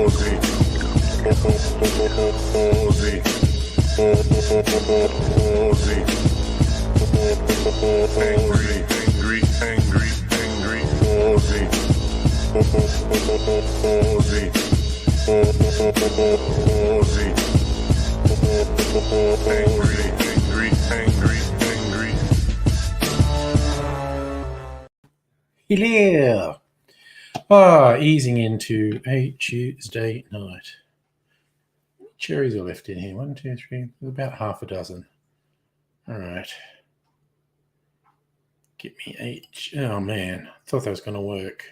Aussie. Hello. Easing into a Tuesday night. Cherries are left in here. 1, 2, 3. There's about half a dozen. All right. Get me 8. Oh, man. Thought that was going to work.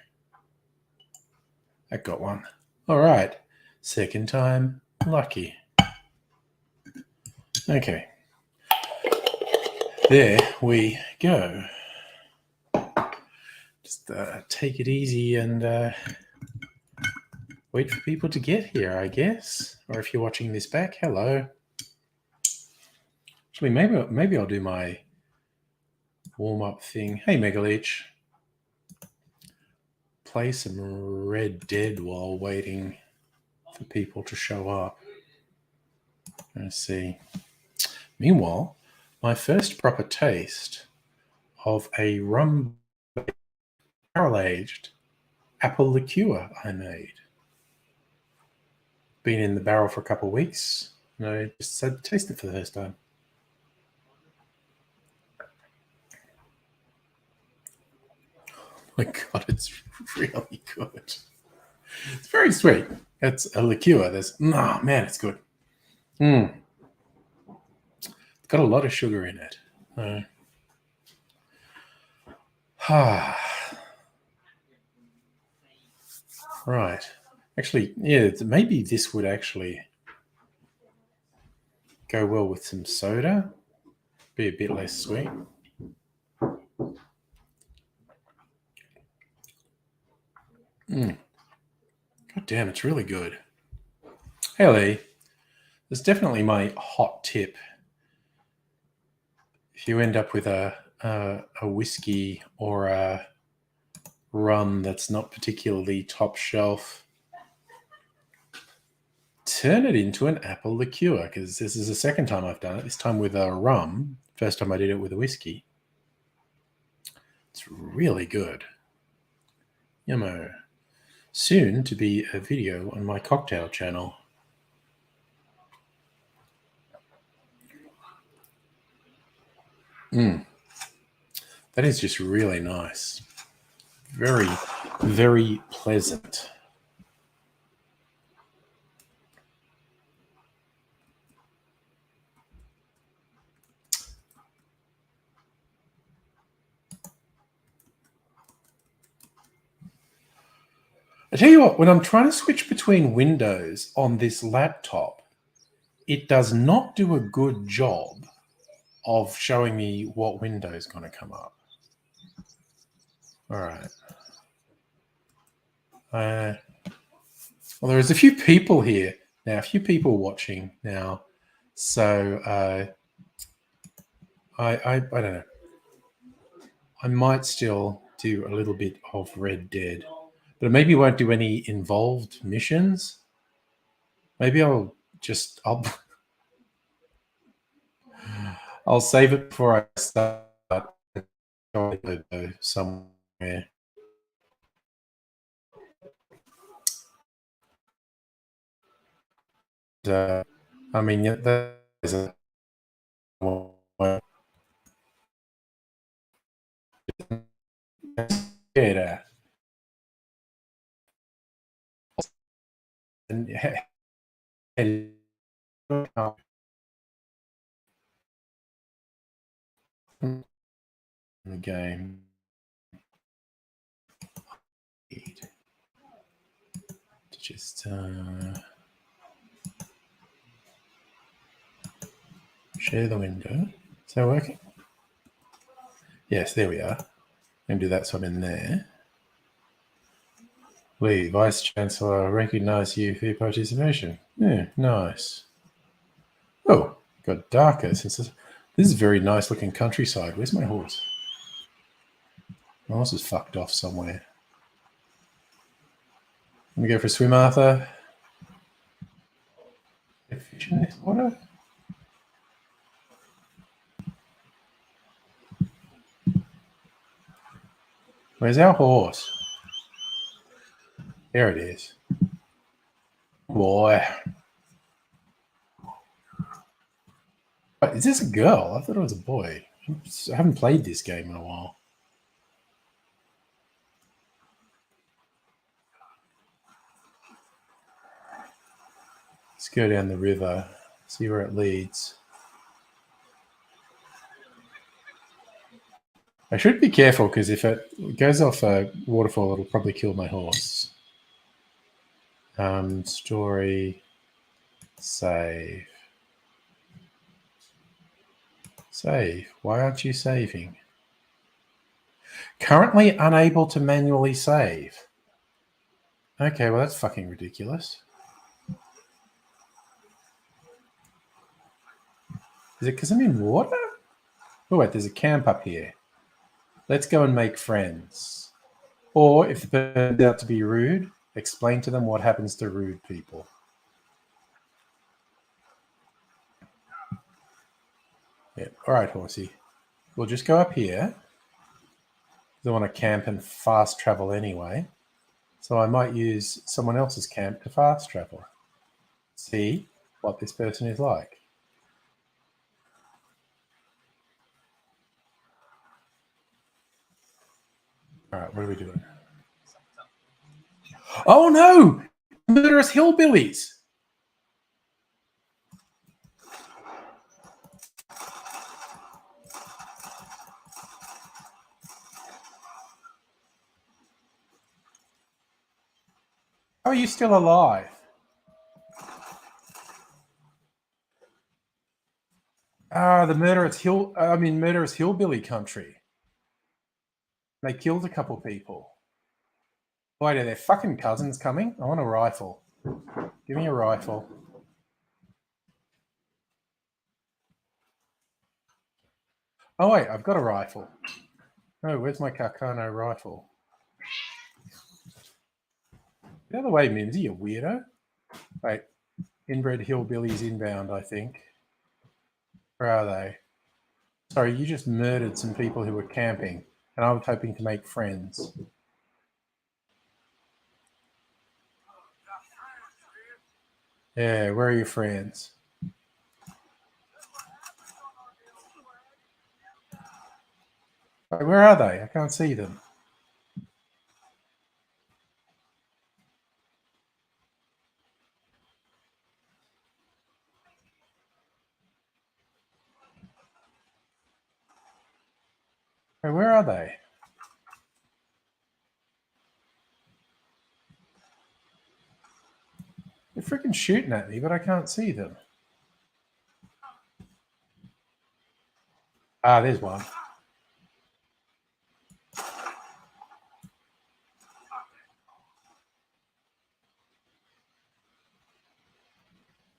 I got one. All right. Second time lucky. Okay. There we go. Just take it easy and wait for people to get here, I guess. Or if you're watching this back, hello. Actually, maybe I'll do my warm-up thing. Hey, Megaleech. Play some Red Dead while waiting for people to show up. Let's see. Meanwhile, my first proper taste of a rum barrel-aged apple liqueur I made. Been in the barrel for a couple of weeks, and I just decided to taste it for the first time. Oh my God, it's really good. It's very sweet. It's a liqueur. Man, it's good. It's got a lot of sugar in it. Right. Actually, yeah, maybe this would actually go well with some soda. Be a bit less sweet. God damn, it's really good. Hey, Lee. That's definitely my hot tip. If you end up with a whiskey or a rum that's not particularly top shelf, turn it into an apple liqueur, because this is the second time I've done it, this time with a rum. First time I did it with a whiskey. It's really good. Yummo. Soon to be a video on my cocktail channel. That is just really nice. Very, very pleasant. I tell you what, when I'm trying to switch between windows on this laptop, it does not do a good job of showing me what window is going to come up. All right. Well, there's a few people here now, a few people watching now. So I don't know. I might still do a little bit of Red Dead, but maybe won't do any involved missions. Maybe I'll save it before I start somewhere. I mean, that is a the game. Just share the window. Is that working? Yes, there we are. And do that so I'm in there. Lee, Vice Chancellor, recognize you for your participation. Yeah, nice. Oh, got darker since this is very nice looking countryside. Where's my horse? My horse is fucked off somewhere. Let me go for a swim, Arthur. Fish in this water? Where's our horse? There it is. Boy. Wait, is this a girl? I thought it was a boy. I haven't played this game in a while. Let's go down the river, see where it leads. I should be careful because if it goes off a waterfall, it'll probably kill my horse. Story, save. Save. Why aren't you saving? Currently unable to manually save. Okay, well, that's fucking ridiculous. Is it because I'm in water? Oh, wait, there's a camp up here. Let's go and make friends. Or if the person turns out to be rude, explain to them what happens to rude people. Yeah. All right, horsey. We'll just go up here. I want to camp and fast travel anyway. So I might use someone else's camp to fast travel. See what this person is like. All right, what are we doing? Oh no! Murderous hillbillies! How are you still alive? Ah, the murderous hillbilly country. They killed a couple people. Wait, are their fucking cousins coming? I want a rifle. Give me a rifle. Oh wait, I've got a rifle. Oh, where's my Carcano rifle? The other way, Mimsy, you weirdo. Wait, inbred hillbillies inbound, I think. Where are they? Sorry, you just murdered some people who were camping, and I was hoping to make friends. Yeah, where are your friends? Wait, where are they? I can't see them. Wait, where are they? They're freaking shooting at me, but I can't see them. Ah, there's one.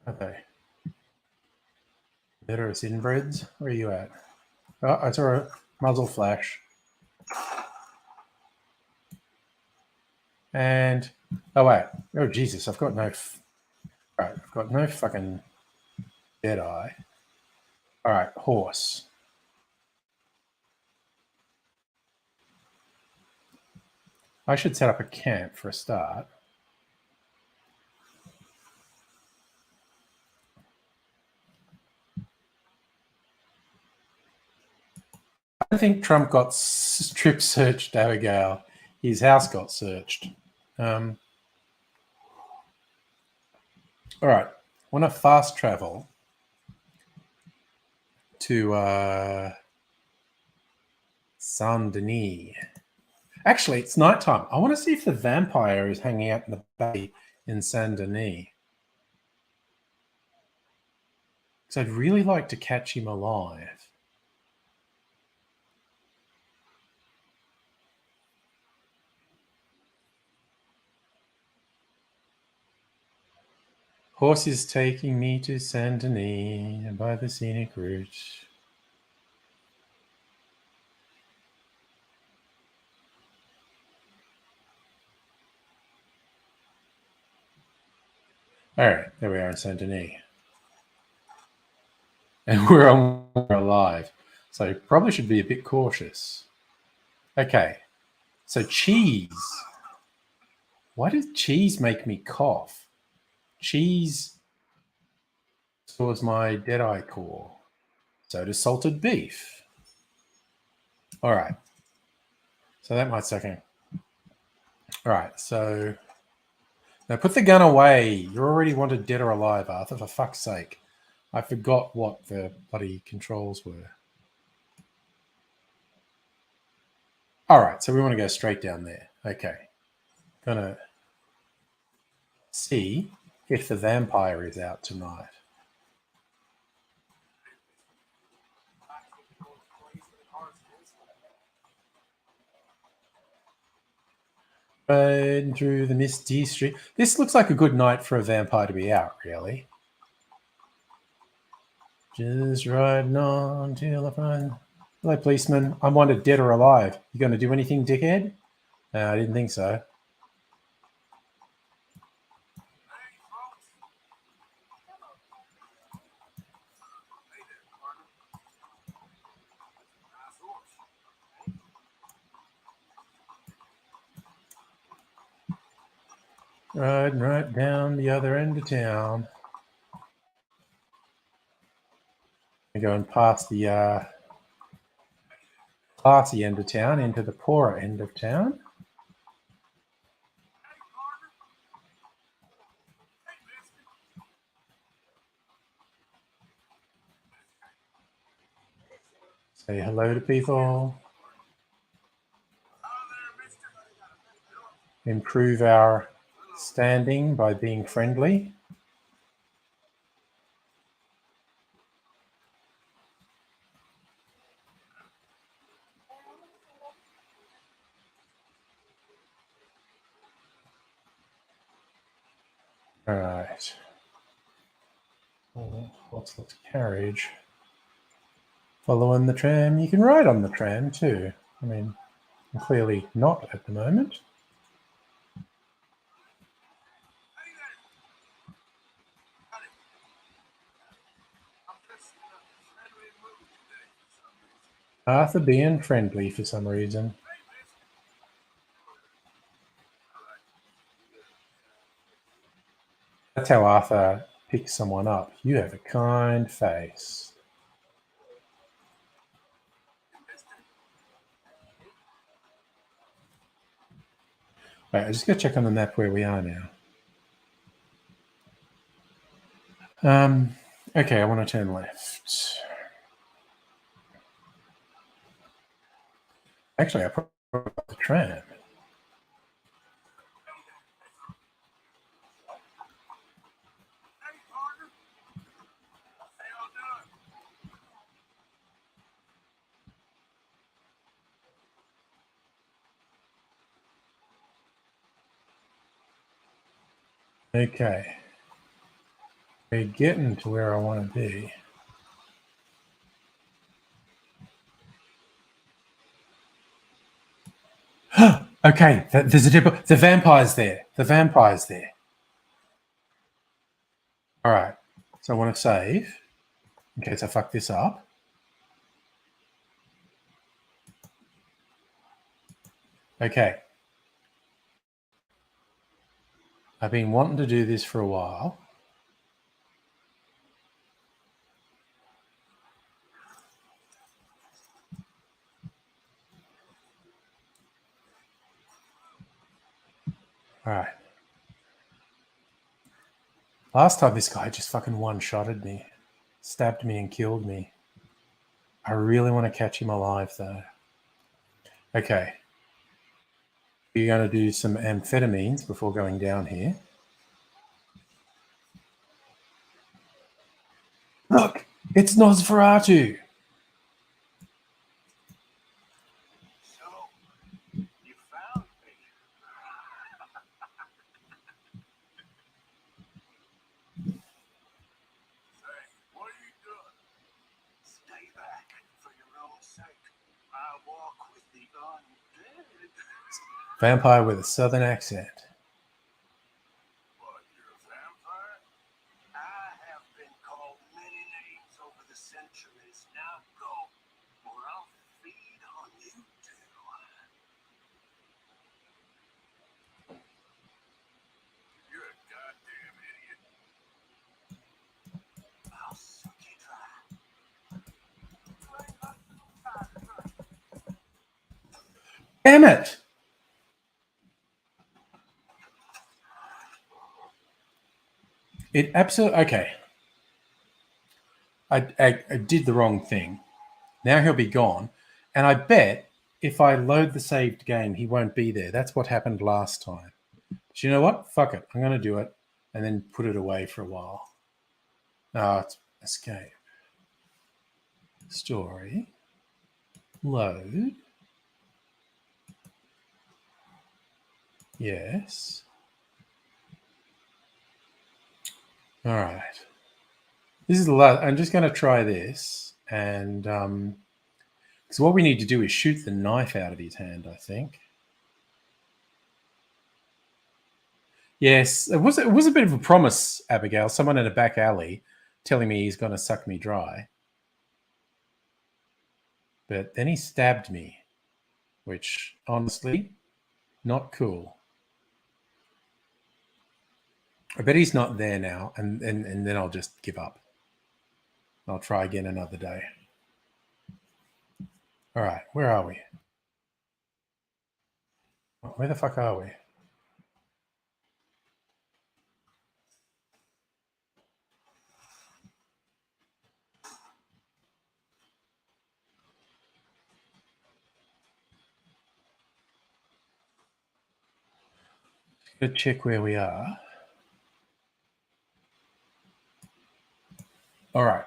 Okay. Murderous inbreds? Where are you at? Oh, I saw a muzzle flash. And oh wait. Oh Jesus, I've got no Alright, I've got no fucking dead eye. Alright, horse. I should set up a camp for a start. I think Trump got strip searched, Abigail. His house got searched. All right. I want to fast travel to Saint Denis. Actually, it's nighttime. I want to see if the vampire is hanging out in the bay in Saint Denis. Because I'd really like to catch him alive. Horse is taking me to Saint Denis by the scenic route. All right, there we are in Saint Denis. And we're alive. So probably should be a bit cautious. Okay. So cheese. Why does cheese make me cough? Cheese stores my deadeye core. So does salted beef. All right. So that might suck in. All right. So now put the gun away. You already wanted dead or alive, Arthur, for fuck's sake. I forgot what the bloody controls were. All right. So we want to go straight down there. Okay. Gonna see if the vampire is out tonight. Riding through the misty street. This looks like a good night for a vampire to be out, really. Just riding on till I find. Hello, policeman. I'm wanted dead or alive. You going to do anything, dickhead? No, I didn't think so. Riding right down the other end of town. I'm going past the classy end of town into the poorer end of town. Say hello to people. Improve our standing by being friendly. All right. What's the carriage? Following the tram. You can ride on the tram too. I mean, I'm clearly not at the moment. Arthur being friendly for some reason. That's how Arthur picks someone up. You have a kind face. Right, I just got to check on the map where we are now. Okay, I want to turn left. Actually, I put the tram. Okay. We're getting to where I want to be. Okay, there's a dipper. The vampire's there. The vampire's there. All right. So I want to save in case I fuck this up. Okay. I've been wanting to do this for a while. All right. Last time this guy just fucking one-shotted me, stabbed me and killed me. I really want to catch him alive though. Okay. We're going to do some amphetamines before going down here. Look, it's Nosferatu. Vampire with a southern accent. Damn it! It absolutely okay. I did the wrong thing. Now he'll be gone, and I bet if I load the saved game, he won't be there. That's what happened last time. So you know what? Fuck it. I'm going to do it, and then put it away for a while. It's escape. Story. Load. Yes. All right. This is the last. I'm just going to try this, and because what we need to do is shoot the knife out of his hand, I think. Yes, it was a bit of a promise, Abigail. Someone in a back alley telling me he's going to suck me dry. But then he stabbed me, which honestly, not cool. I bet he's not there now, and then I'll just give up. I'll try again another day. All right, where are we? Where the fuck are we? Let's check where we are. All right.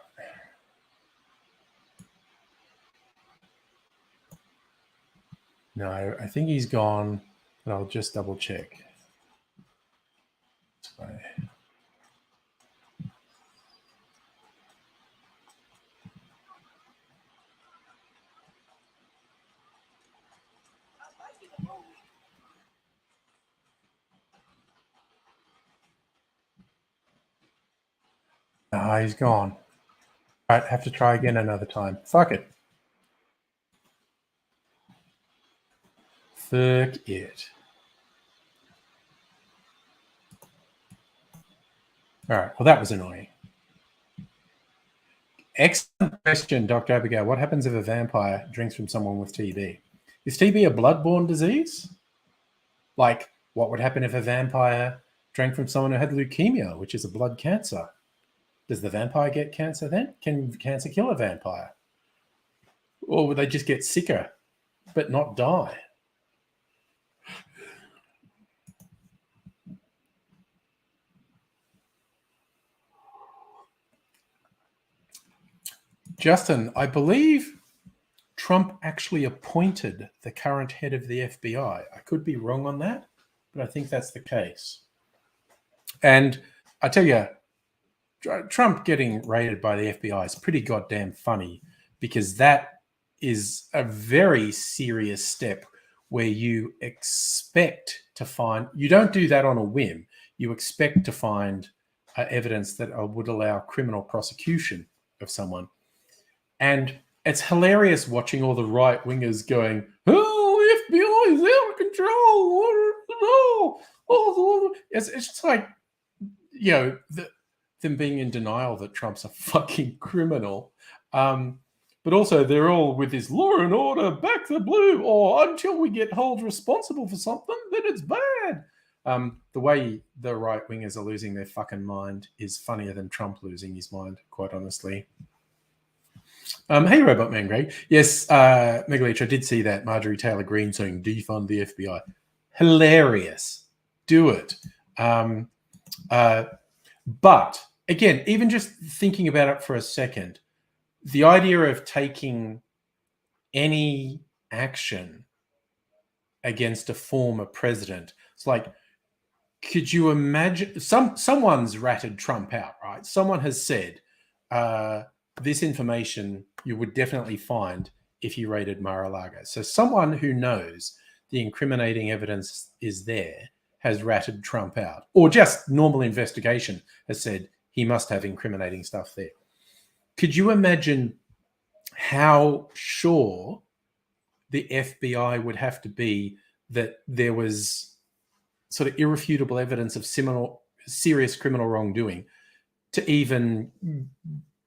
No, I think he's gone, but I'll just double check. Sorry. No, he's gone. All right, have to try again another time. Fuck it. Fuck it. All right, well, that was annoying. Excellent question, Dr. Abigail. What happens if a vampire drinks from someone with TB? Is TB a blood-borne disease? Like, what would happen if a vampire drank from someone who had leukemia, which is a blood cancer? Does the vampire get cancer then? Can cancer kill a vampire? Or would they just get sicker but not die? Justin, I believe Trump actually appointed the current head of the FBI. I could be wrong on that, but I think that's the case. And I tell you, Trump getting raided by the FBI is pretty goddamn funny, because that is a very serious step where you expect to find, you don't do that on a whim, you expect to find evidence that would allow criminal prosecution of someone. And it's hilarious watching all the right wingers going, "Oh, the FBI is out of control." It's just like, you know, them being in denial that Trump's a fucking criminal. But also they're all with this law and order, back the blue, or until we get held responsible for something, then it's bad. The way the right wingers are losing their fucking mind is funnier than Trump losing his mind, quite honestly. Hey, Robot Man Greg. Yes, Megaleech, I did see that. Marjorie Taylor Greene saying defund the FBI. Hilarious. Do it. But again, even just thinking about it for a second, the idea of taking any action against a former president, it's like, could you imagine? Someone's ratted Trump out, right? Someone has said, this information you would definitely find if you raided Mar-a-Lago. So someone who knows the incriminating evidence is there has ratted Trump out, or just normal investigation has said he must have incriminating stuff there. Could you imagine how sure the FBI would have to be that there was sort of irrefutable evidence of serious criminal wrongdoing to even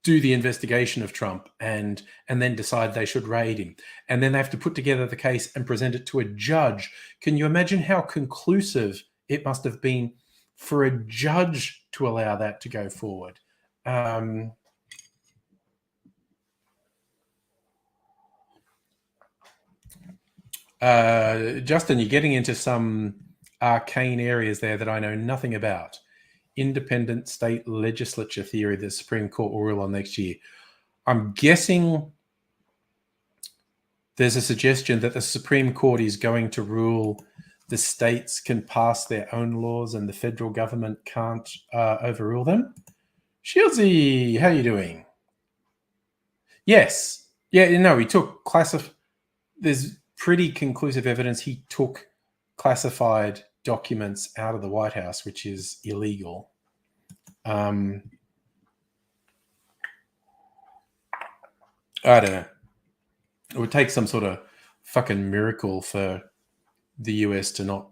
do the investigation of Trump and then decide they should raid him. And then they have to put together the case and present it to a judge. Can you imagine how conclusive it must have been for a judge to allow that to go forward? Justin, you're getting into some arcane areas there that I know nothing about. Independent state legislature theory the Supreme Court will rule on next year. I'm guessing there's a suggestion that the Supreme Court is going to rule the states can pass their own laws and the federal government can't overrule them. Shieldsy, how are you doing? Yes. Yeah, no, he took there's pretty conclusive evidence he took classified documents out of the White House, which is illegal. I don't know. It would take some sort of fucking miracle for the US to not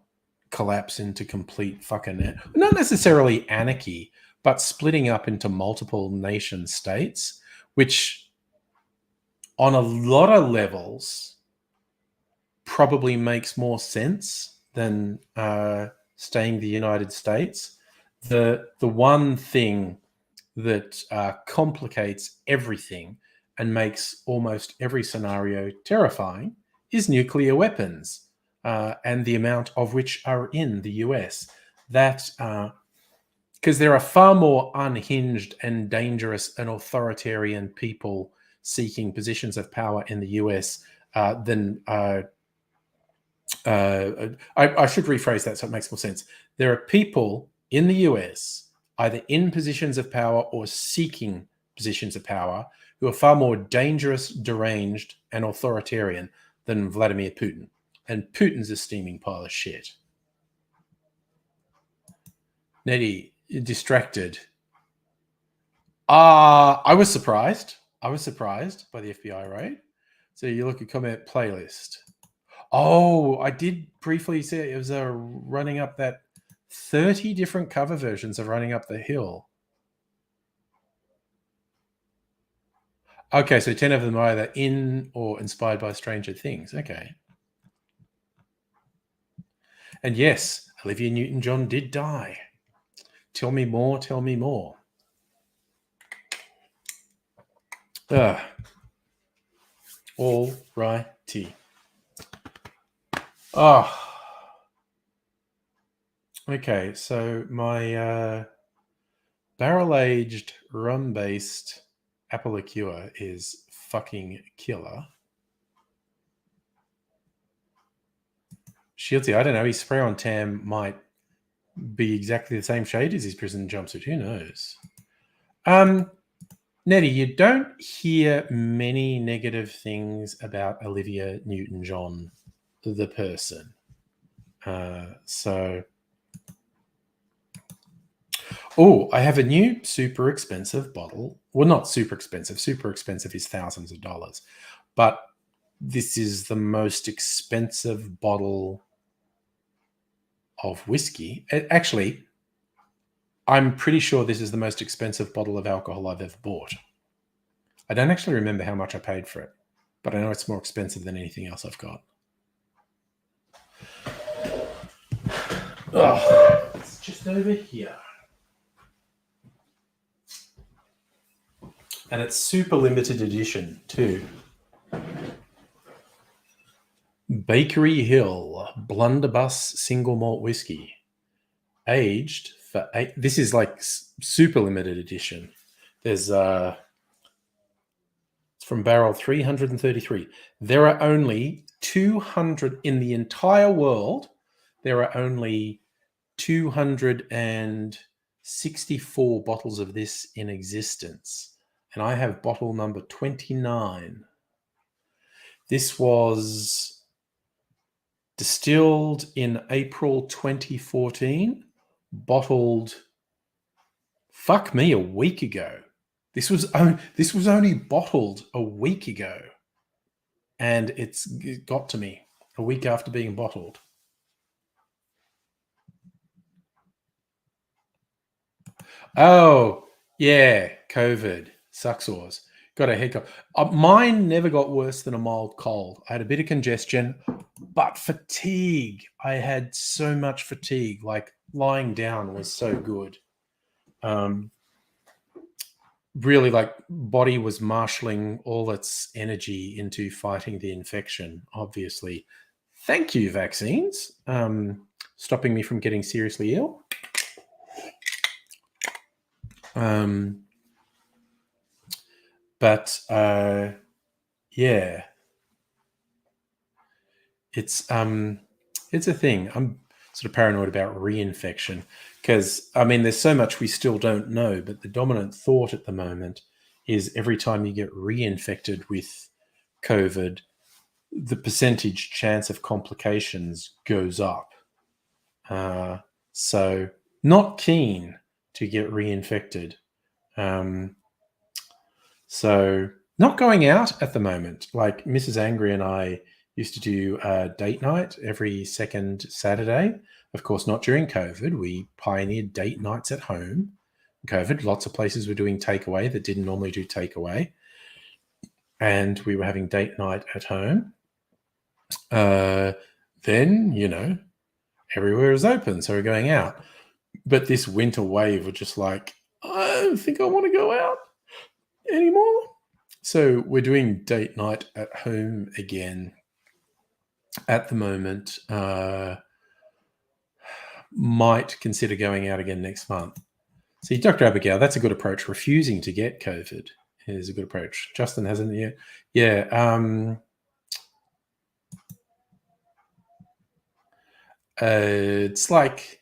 collapse into complete fucking, not necessarily anarchy, but splitting up into multiple nation states, which on a lot of levels probably makes more sense than staying the United States. The one thing that complicates everything and makes almost every scenario terrifying is nuclear weapons, and the amount of which are in the US. That because there are far more unhinged and dangerous and authoritarian people seeking positions of power in the US than I should rephrase that so it makes more sense. There are people in the US either in positions of power or seeking positions of power who are far more dangerous, deranged, and authoritarian than Vladimir Putin. And Putin's a steaming pile of shit. Nettie, distracted. I was surprised. I was surprised by the FBI raid. So you look at comment playlist. Oh, I did briefly see it was running up that 30 different cover versions of Running Up the Hill. Okay, so 10 of them are either in or inspired by Stranger Things. Okay. And yes, Olivia Newton-John did die. Tell me more, tell me more. All righty. Okay, so my barrel-aged rum-based apple liqueur is fucking killer. Shieldsy, I don't know. His spray on tam might be exactly the same shade as his prison jumpsuit. Who knows? Nettie, you don't hear many negative things about Olivia Newton-John, the person. Oh, I have a new super expensive bottle. Well, not super expensive. Super expensive is thousands of dollars. But this is the most expensive bottle of whiskey. Actually, I'm pretty sure this is the most expensive bottle of alcohol I've ever bought. I don't actually remember how much I paid for it, but I know it's more expensive than anything else I've got. Oh, it's just over here. And it's super limited edition too. Bakery Hill Blunderbuss Single Malt Whiskey. Aged for 8. This is like super limited edition. There's it's from barrel 333. There are only 200 in the entire world. There are only 264 bottles of this in existence. And I have bottle number 29. This was distilled in April 2014, bottled, fuck me, a week ago. This was only bottled a week ago, and it got to me a week after being bottled. Oh, yeah, COVID. Sucksores. Got a hiccup. Mine never got worse than a mild cold. I had a bit of congestion, but fatigue. I had so much fatigue. Like lying down was so good. Really, like body was marshalling all its energy into fighting the infection. Obviously, thank you, vaccines, stopping me from getting seriously ill. But yeah, it's a thing. I'm sort of paranoid about reinfection because there's so much we still don't know. But the dominant thought at the moment is every time you get reinfected with COVID, the percentage chance of complications goes up. So not keen to get reinfected. So not going out at the moment. Like Mrs. Angry and I used to do a date night every second Saturday. Of course, not during COVID. We pioneered date nights at home. COVID, lots of places were doing takeaway that didn't normally do takeaway. And we were having date night at home. Then, everywhere is open. So we're going out. But this winter wave, we're just like, I don't think I want to go out anymore. So we're doing date night at home again at the moment. Might consider going out again next month. See, Dr. Abigail, that's a good approach. Refusing to get COVID is a good approach. Justin hasn't yet. Yeah. It's like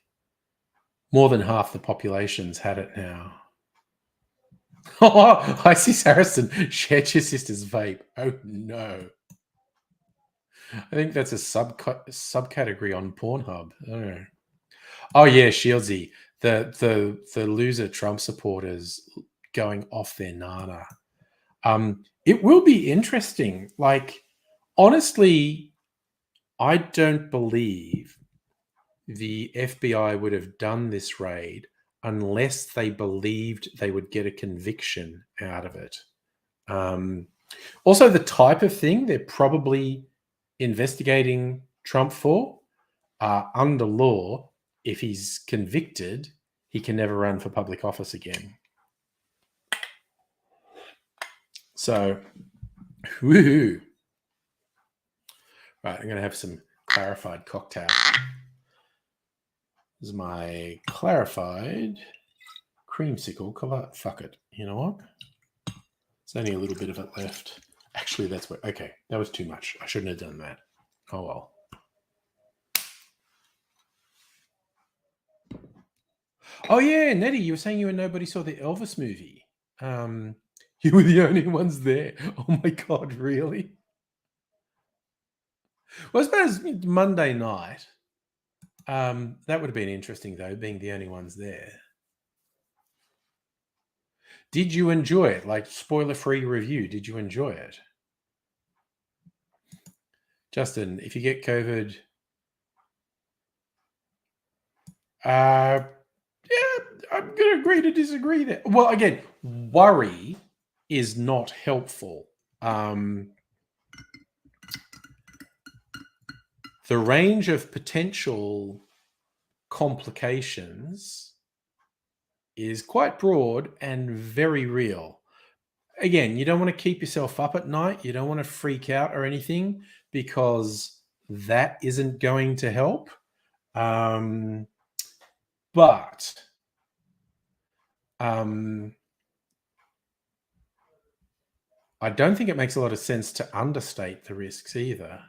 more than half the population's had it now. Oh, I see Saracen. Shared your sister's vape. Oh, no. I think that's a subcategory on Pornhub. Oh yeah, Shieldsy. The loser Trump supporters going off their nana. It will be interesting. Like, honestly, I don't believe the FBI would have done this raid unless they believed they would get a conviction out of it. Also, the type of thing they're probably investigating Trump for, under law, if he's convicted, he can never run for public office again. So, woohoo. Right, I'm going to have some clarified cocktail. This is my clarified creamsicle. Fuck it. You know what? There's only a little bit of it left. Actually, that's what... Okay, that was too much. I shouldn't have done that. Oh, well. Oh, yeah, Nettie, you were saying you and nobody saw the Elvis movie. You were the only ones there. Oh, my God, really? Well, I suppose Monday night, that would have been interesting, though, being the only ones there. Did you enjoy it? Like, spoiler-free review, did you enjoy it? Justin, if you get COVID... yeah, I'm going to agree to disagree there. Well, again, worry is not helpful. The range of potential complications is quite broad and very real. Again, you don't want to keep yourself up at night. You don't want to freak out or anything because that isn't going to help. But I don't think it makes a lot of sense to understate the risks either.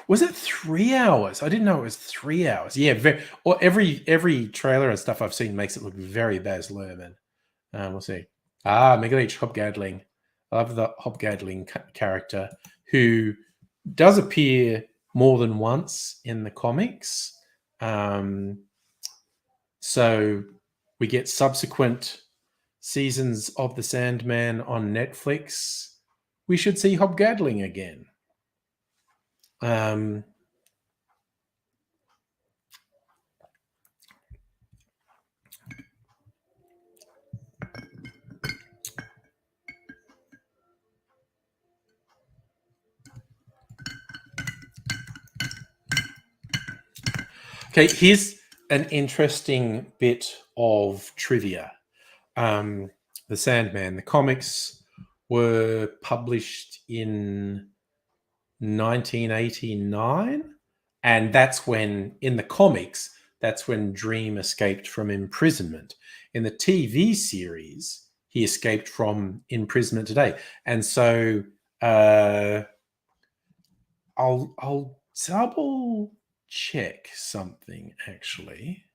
Was it 3 hours? I didn't know it was 3 hours. Yeah, every trailer and stuff I've seen makes it look very Baz Luhrmann. We'll see. Megalich Hobgadling. I love the Hobgadling character who does appear more than once in the comics. So we get subsequent seasons of The Sandman on Netflix. We should see Hobgadling again. Okay, here's an interesting bit of trivia. The Sandman, the comics were published in 1989, and that's when, in the comics, that's when Dream escaped from imprisonment. In the TV series, he escaped from imprisonment today, and so I'll double check something actually.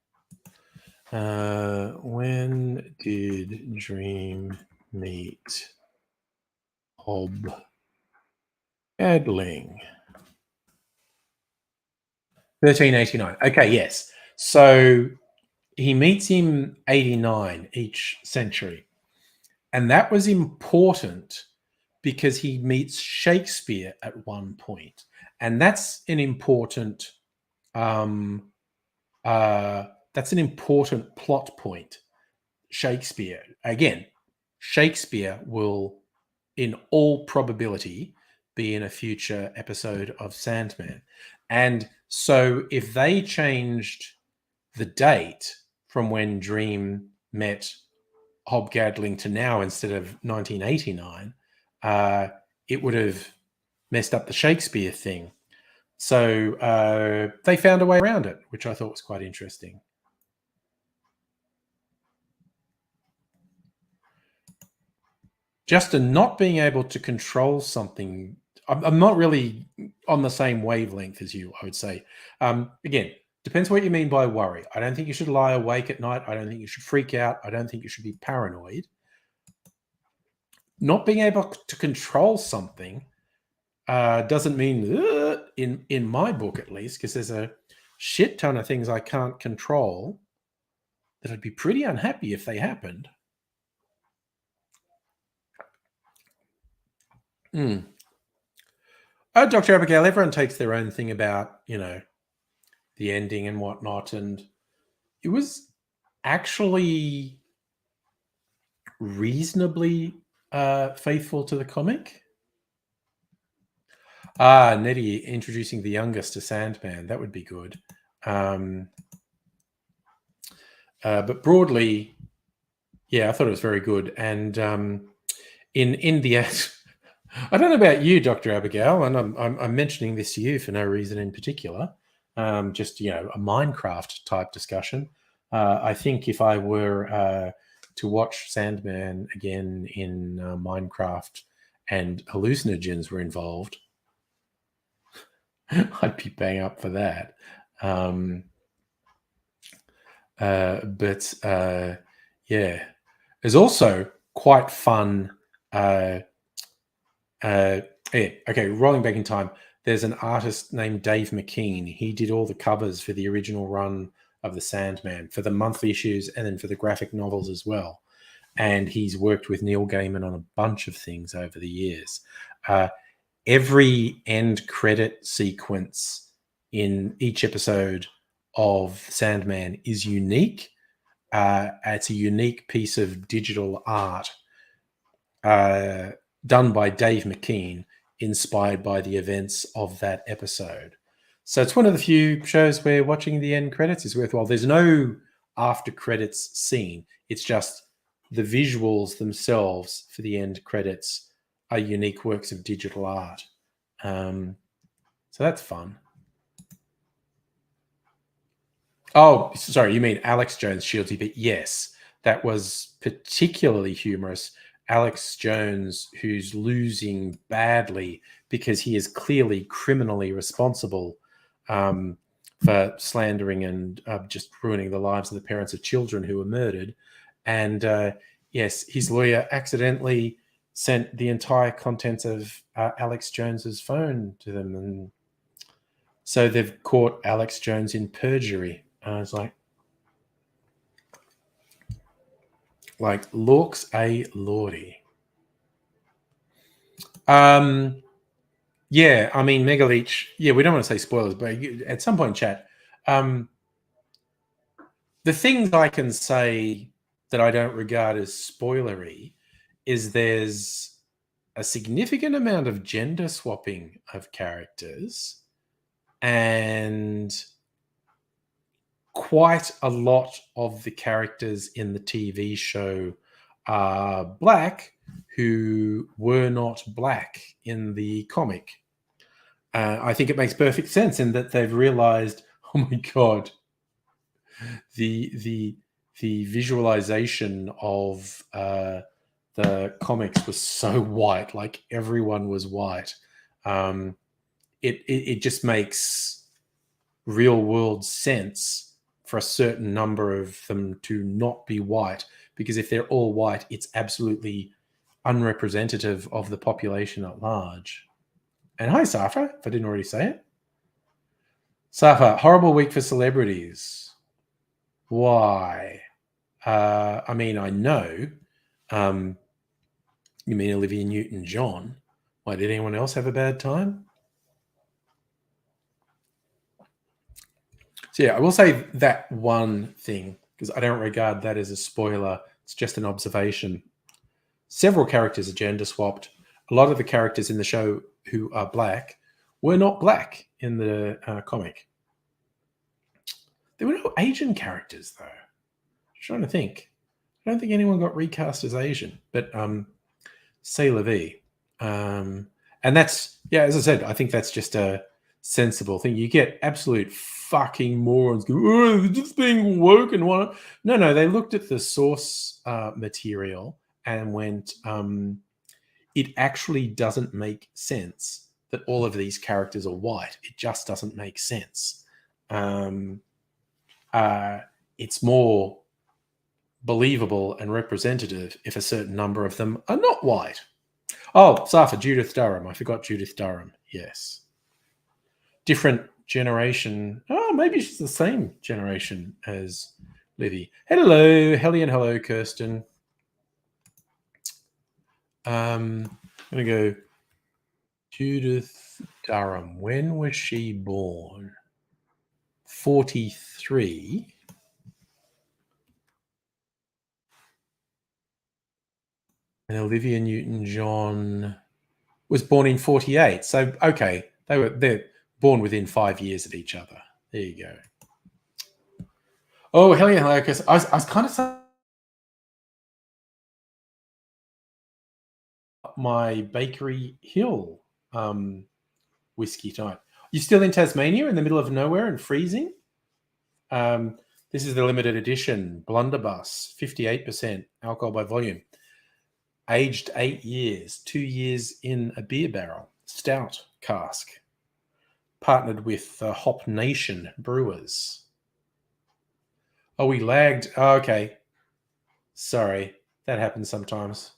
When did Dream meet Hob Gadling? 1389. Okay, yes. So he meets him 89 each century. And that was important because he meets Shakespeare at one point. And that's an important that's an important plot point. Shakespeare. Again, Shakespeare will, in all probability, be in a future episode of Sandman. And so if they changed the date from when Dream met Hob Gadling to now instead of 1989, it would have messed up the Shakespeare thing. So they found a way around it, which I thought was quite interesting. Justin, not being able to control something, I'm not really on the same wavelength as you, I would say. Again, depends what you mean by worry. I don't think you should lie awake at night. I don't think you should freak out. I don't think you should be paranoid. Not being able to control something doesn't mean, in my book at least, because there's a shit ton of things I can't control that I'd be pretty unhappy if they happened. Dr. Abigail, everyone takes their own thing about, the ending and whatnot. And it was actually reasonably faithful to the comic. Nettie introducing the youngest to Sandman. That would be good. But broadly, yeah, I thought it was very good. And in the I don't know about you, Dr. Abigail, and I'm mentioning this to you for no reason in particular. Just a Minecraft type discussion. I think if I were to watch Sandman again in Minecraft and hallucinogens were involved, I'd be bang up for that. But yeah, there's also quite fun. Okay, rolling back in time, there's an artist named Dave McKean. He did all the covers for the original run of the Sandman, for the monthly issues and then for the graphic novels as well. And he's worked with Neil Gaiman on a bunch of things over the years. Every end credit sequence in each episode of Sandman is unique. It's a unique piece of digital art done by Dave McKean, inspired by the events of that episode. So it's one of the few shows where watching the end credits is worthwhile. There's no after credits scene. It's just the visuals themselves for the end credits are unique works of digital art. So that's fun. Oh, sorry, you mean Alex Jones Shieldsy, but yes, that was particularly humorous. Alex Jones, who's losing badly because he is clearly criminally responsible for slandering and just ruining the lives of the parents of children who were murdered. And yes, his lawyer accidentally sent the entire contents of Alex Jones's phone to them. And so they've caught Alex Jones in perjury. I was like looks a lordy. Yeah, I mean, Mega Leech. Yeah, we don't want to say spoilers, but at some point, chat. The things I can say that I don't regard as spoilery is there's a significant amount of gender swapping of characters, and quite a lot of the characters in the TV show are black who were not black in the comic. I think it makes perfect sense in that they've realized, oh my god, the visualization of the comics was so white, like everyone was white. It just makes real world sense for a certain number of them to not be white, because if they're all white, it's absolutely unrepresentative of the population at large. And hi, Safa, if I didn't already say it. Safa, horrible week for celebrities. Why? I mean, I know. You mean Olivia Newton-John? Why, did anyone else have a bad time? So yeah, I will say that one thing, because I don't regard that as a spoiler. It's just an observation. Several characters are gender swapped. A lot of the characters in the show who are black were not black in the comic. There were no Asian characters, though. I'm trying to think. I don't think anyone got recast as Asian, but c'est la vie. And that's, yeah, as I said, I think that's just a sensible thing. You get absolute fucking morons go, oh, they're just being woke and what. No, they looked at the source material and went, it actually doesn't make sense that all of these characters are white. It just doesn't make sense. It's more believable and representative if a certain number of them are not white. Oh, Safa, Judith Durham. I forgot Judith Durham. Yes. Different generation. Oh, maybe she's the same generation as Livy. Hello, Hellion. Hello, Kirsten. I'm going to go Judith Durham. When was she born? 43. And Olivia Newton-John was born in 48. So, okay, they're born within 5 years of each other. There you go. Oh, Hellion, hello, because I was kind of saying my Bakery Hill whiskey tonight. You still in Tasmania, in the middle of nowhere and freezing? This is the limited edition Blunderbuss, 58% alcohol by volume. Aged 8 years, 2 years in a beer barrel, stout cask. Partnered with Hop Nation Brewers. Oh, we lagged. Oh, okay. Sorry, that happens sometimes.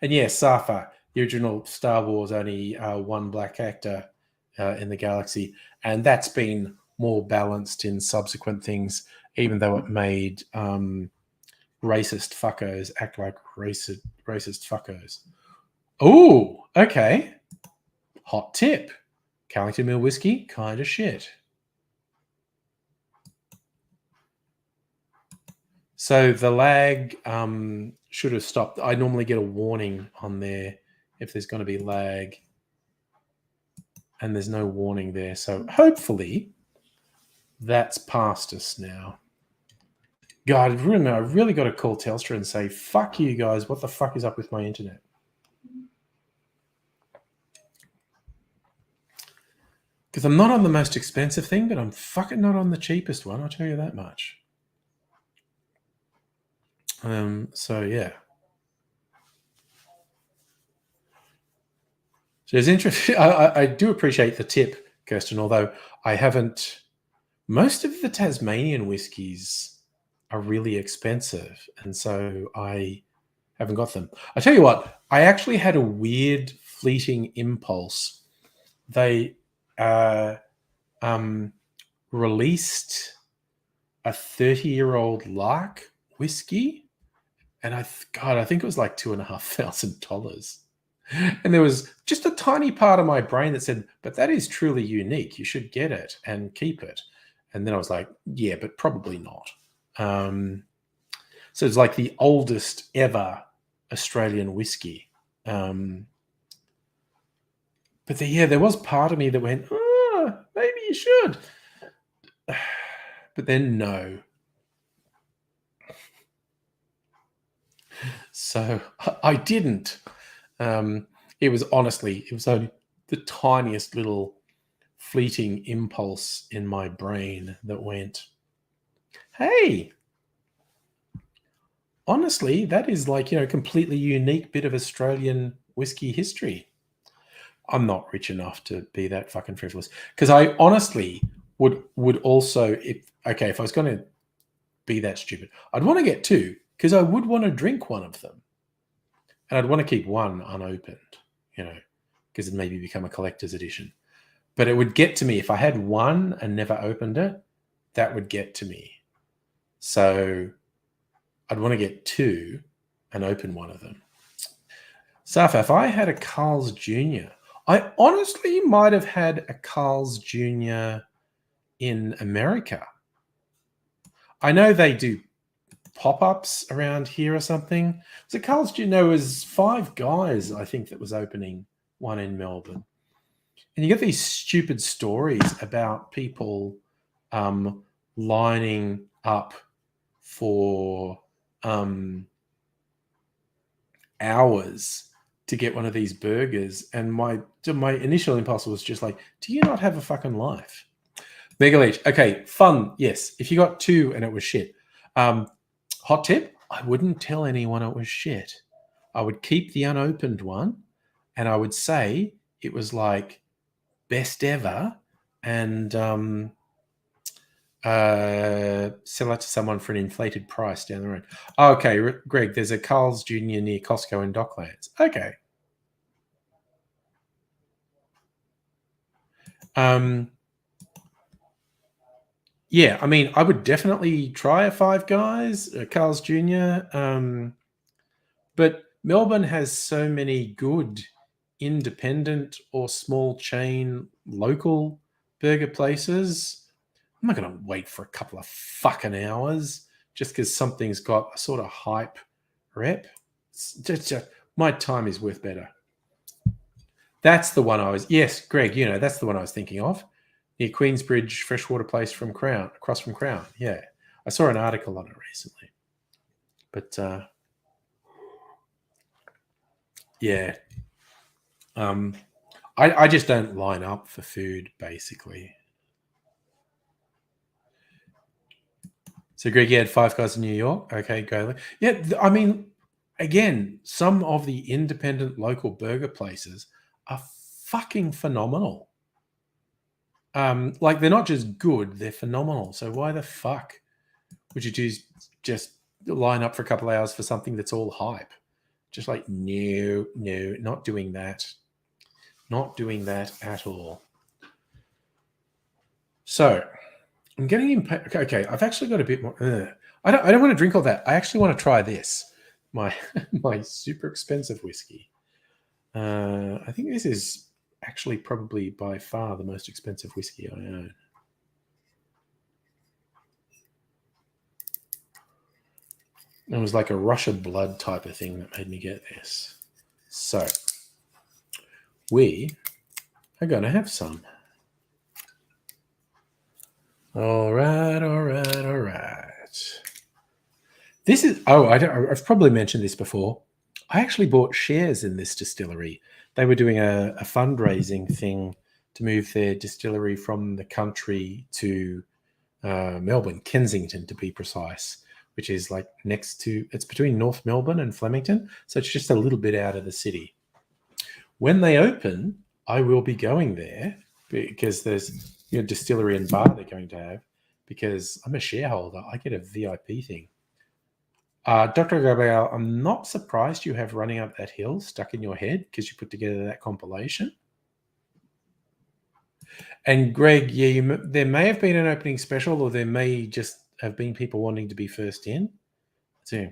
And yeah, Safa, the original Star Wars, only one black actor in the galaxy. And that's been more balanced in subsequent things, even though it made racist fuckos act like racist fuckos. Oh, okay. Hot tip. Carlington Mill whiskey, kind of shit. So the lag should have stopped. I normally get a warning on there if there's going to be lag. And there's no warning there. So hopefully that's past us now. God, I really got to call Telstra and say, fuck you guys. What the fuck is up with my internet? Because I'm not on the most expensive thing, but I'm fucking not on the cheapest one. I'll tell you that much. So yeah. So it's interesting. I do appreciate the tip, Kirsten, although I haven't. Most of the Tasmanian whiskies are really expensive, and so I haven't got them. I tell you what, I actually had a weird fleeting impulse. They released a 30-year-old Lark whiskey, and I think it was like $2,500. And there was just a tiny part of my brain that said, but that is truly unique. You should get it and keep it. And then I was like, yeah, but probably not. So it's like the oldest ever Australian whiskey. But there was part of me that went, maybe you should. but then no. So I didn't. It was only the tiniest little fleeting impulse in my brain that went, hey, honestly, that is like, a completely unique bit of Australian whiskey history. I'm not rich enough to be that fucking frivolous. Because I honestly would also, if I was going to be that stupid, I'd want to get two because I would want to drink one of them. And I'd want to keep one unopened, because it'd maybe become a collector's edition. But it would get to me if I had one and never opened it, that would get to me. So I'd want to get two and open one of them. Safa, if I had a Carl's Jr., I honestly might have had a Carl's Jr. in America. I know they do pop-ups around here or something. So Carl's Jr. was Five Guys, I think, that was opening one in Melbourne. And you get these stupid stories about people lining up for hours to get one of these burgers. And my initial impulse was just like, do you not have a fucking life? Mega Leech. Okay, fun. Yes. If you got two and it was shit. Hot tip, I wouldn't tell anyone it was shit. I would keep the unopened one and I would say it was like best ever and sell it to someone for an inflated price down the road. Okay, Greg, there's a Carl's Jr. near Costco in Docklands. Okay. Yeah, I mean, I would definitely try a Five Guys, a Carl's Jr. But Melbourne has so many good independent or small chain local burger places. I'm not going to wait for a couple of fucking hours just because something's got a sort of hype rep. My time is worth better. That's the one yes, Greg, that's the one I was thinking of. Near Queensbridge Freshwater Place across from Crown. Yeah. I saw an article on it recently. But yeah. I just don't line up for food, basically. So Greg, you had Five Guys in New York. Okay, go. Yeah, I mean, again, some of the independent local burger places are fucking phenomenal. Like they're not just good, they're phenomenal. So why the fuck would you just line up for a couple of hours for something that's all hype? Just like, no, not doing that. Not doing that at all. So I'm getting impatient. Okay, I've actually got a bit more. I don't want to drink all that. I actually want to try this. My super expensive whiskey. I think this is actually probably by far the most expensive whiskey I own. It was like a rush of blood type of thing that made me get this. So we are going to have some. All right. This is, I've probably mentioned this before. I actually bought shares in this distillery. They were doing a fundraising thing to move their distillery from the country to Melbourne, Kensington to be precise, which is like it's between North Melbourne and Flemington. So it's just a little bit out of the city. When they open, I will be going there because there's distillery and bar they're going to have, because I'm a shareholder. I get a VIP thing. Dr. Gabriel, I'm not surprised you have Running Up That Hill stuck in your head because you put together that compilation. And Greg, yeah, there may have been an opening special, or there may just have been people wanting to be first in. So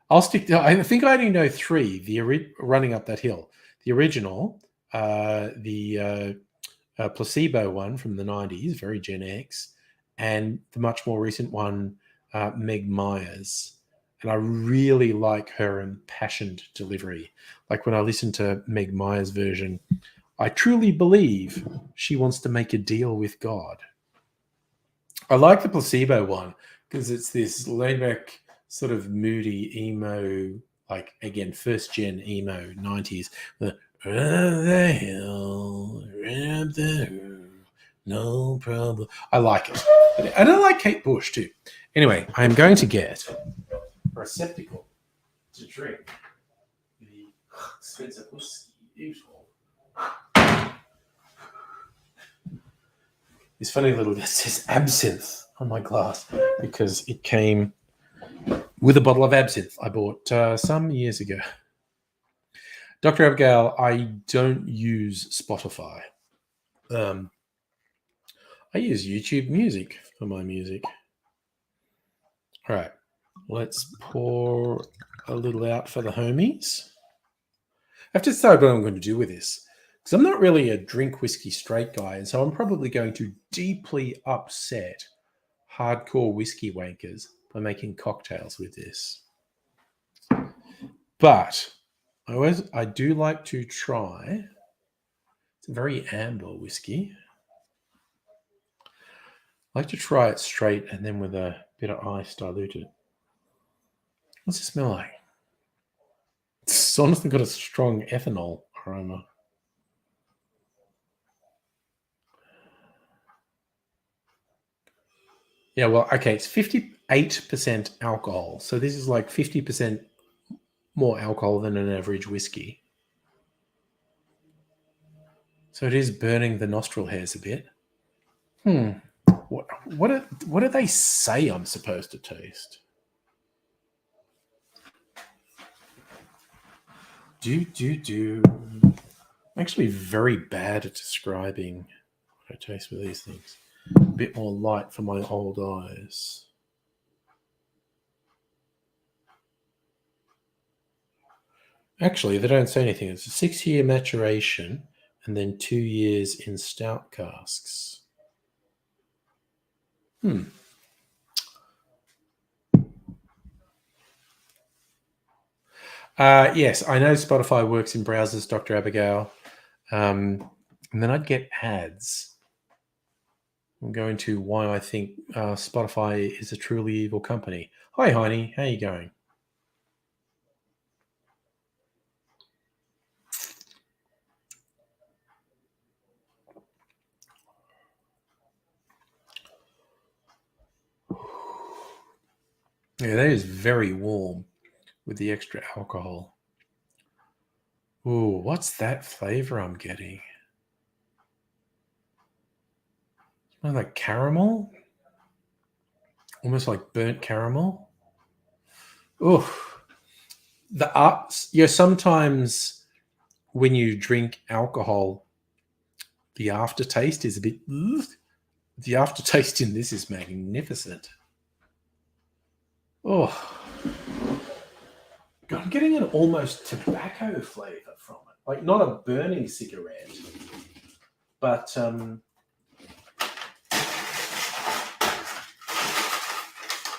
I'll stick to, I think I only know three. The Running Up That Hill, the original, the placebo one from the 90s, very Gen X, and the much more recent one, Meg Myers. And I really like her impassioned delivery. Like when I listen to Meg Myers' version, I truly believe she wants to make a deal with God. I like the placebo one because it's this laid back, sort of moody emo, like again, first gen emo 90s. The the hill, up the no problem. I like it. And I like Kate Bush too. Anyway, I'm going to get a receptacle to drink the expensive whiskey. Beautiful. This funny little that says absinthe on my glass because it came with a bottle of absinthe I bought some years ago. Dr. Abigail, I don't use Spotify. I use YouTube Music for my music. All right, let's pour a little out for the homies. I have to decide what I'm going to do with this because I'm not really a drink whiskey straight guy, and so I'm probably going to deeply upset hardcore whiskey wankers by making cocktails with this. But I do like to try. It's a very amber whiskey. I like to try it straight and then with a bit of ice diluted. What's it smell like? It's honestly got a strong ethanol aroma. Yeah, well, okay, it's 58% alcohol. So this is like 50% more alcohol than an average whiskey. So it is burning the nostril hairs a bit. What do they say I'm supposed to taste? I'm actually very bad at describing what I taste with these things. A bit more light for my old eyes. Actually, they don't say anything. It's a 6-year maturation and then 2 years in stout casks. Yes, I know Spotify works in browsers, Dr. Abigail. And then I'd get ads. I'm going to why I think Spotify is a truly evil company. Hi, Heine. How you going? Yeah, that is very warm with the extra alcohol. Ooh, what's that flavor I'm getting? Smell like caramel? Almost like burnt caramel. Oh, sometimes when you drink alcohol, the aftertaste is a bit. The aftertaste in this is magnificent. Oh, God, I'm getting an almost tobacco flavor from it. Like not a burning cigarette, but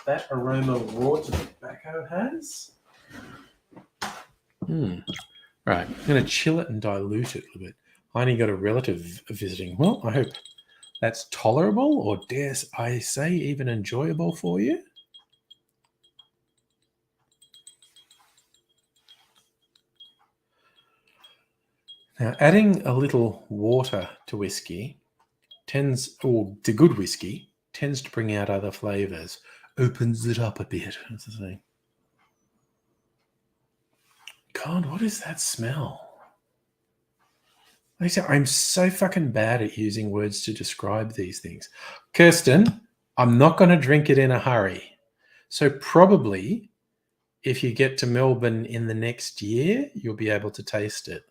that aroma raw tobacco has. Right, I'm going to chill it and dilute it a little bit. I only got a relative visiting. Well, I hope that's tolerable, or dare I say even enjoyable for you. Now, adding a little water to whiskey to good whiskey, tends to bring out other flavors, opens it up a bit. That's the thing. God, what is that smell? Like I said, I'm so fucking bad at using words to describe these things. Kirsten, I'm not going to drink it in a hurry. So probably if you get to Melbourne in the next year, you'll be able to taste it.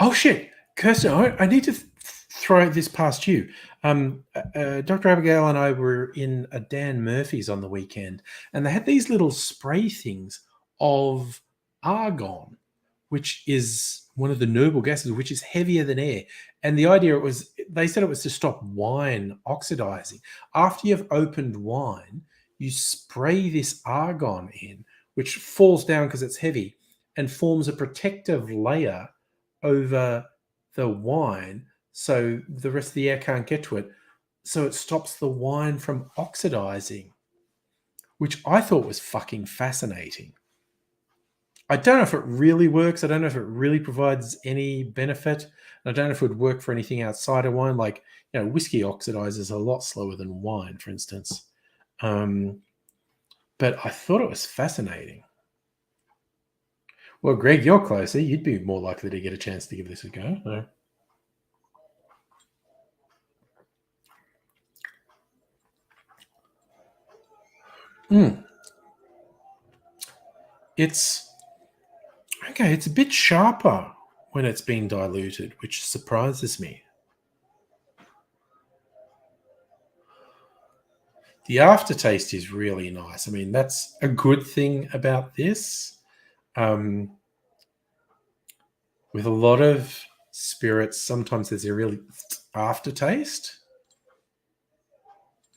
Oh, shit. Kirsten, I need to throw this past you. Dr. Abigail and I were in a Dan Murphy's on the weekend, and they had these little spray things of argon, which is one of the noble gases, which is heavier than air. And the idea they said it was to stop wine oxidizing. After you've opened wine, you spray this argon in, which falls down because it's heavy and forms a protective layer over the wine, so the rest of the air can't get to it, so it stops the wine from oxidizing, which I thought was fucking fascinating. I don't know if it really works. I don't know if it really provides any benefit. I don't know if it would work for anything outside of wine. Like, whiskey oxidizes a lot slower than wine, for instance. But I thought it was fascinating. Well, Greg, you're closer. You'd be more likely to get a chance to give this a go. No? It's okay. It's a bit sharper when it's been diluted, which surprises me. The aftertaste is really nice. I mean, that's a good thing about this. With a lot of spirits, sometimes there's a really aftertaste.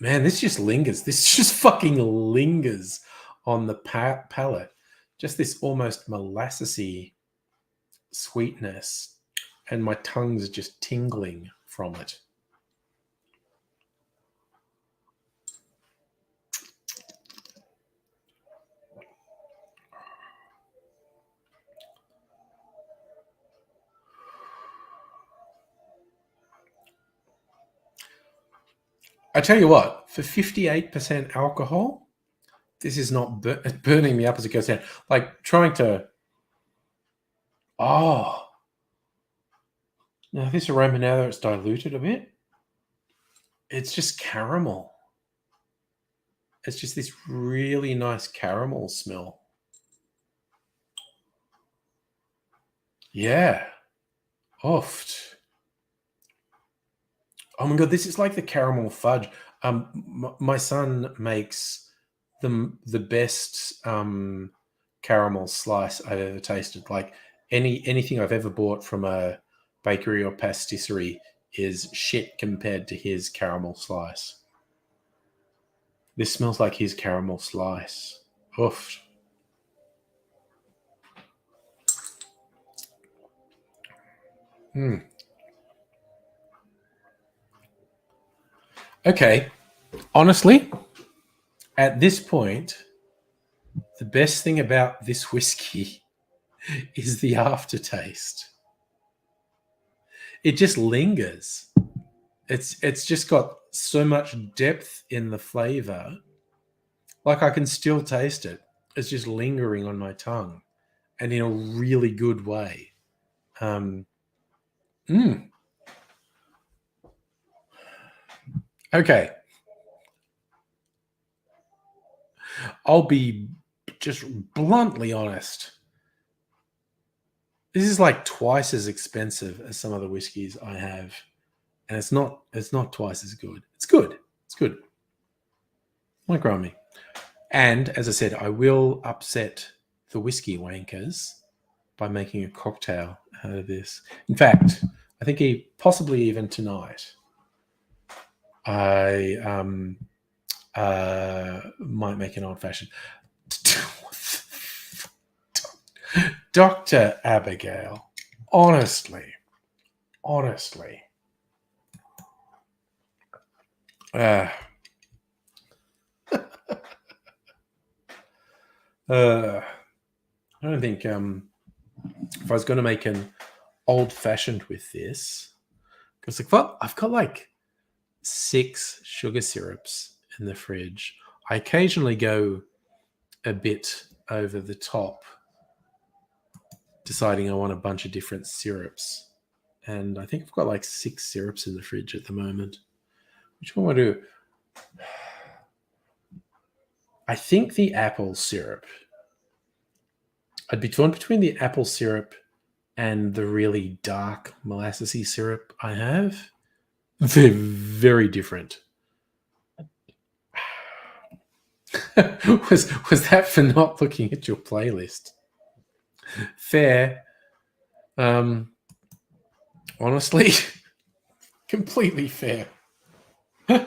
Man, this just lingers. This just fucking lingers on the palate. Just this almost molassesy sweetness, and my tongue's just tingling from it. I tell you what, for 58% alcohol, this is not burning me up as it goes down. Like trying to... Oh. Now this aroma, now that it's diluted a bit, it's just caramel. It's just this really nice caramel smell. Yeah. Oft. Oh my God, this is like the caramel fudge. My son makes the best caramel slice I've ever tasted. Like anything I've ever bought from a bakery or pastisserie is shit compared to his caramel slice. This smells like his caramel slice. Oof. Okay. Honestly, at this point, the best thing about this whiskey is the aftertaste. It just lingers. It's just got so much depth in the flavor. Like I can still taste it. It's just lingering on my tongue, and in a really good way. Okay. I'll be just bluntly honest. This is like twice as expensive as some of the whiskeys I have, and it's not twice as good. It's good. It's good. Won't grow on me. And as I said, I will upset the whiskey wankers by making a cocktail out of this. In fact, I think possibly even tonight, I might make an old fashioned. Dr. Abigail, honestly. I don't think if I was going to make an old fashioned with this, because I've got like 6 sugar syrups in the fridge. I occasionally go a bit over the top, deciding I want a bunch of different syrups. And I think I've got like 6 syrups in the fridge at the moment. Which one would I do? I think the apple syrup. I'd be torn between the apple syrup and the really dark molassesy syrup I have. They're very different. was that for not looking at your playlist? Fair. Honestly, completely fair. All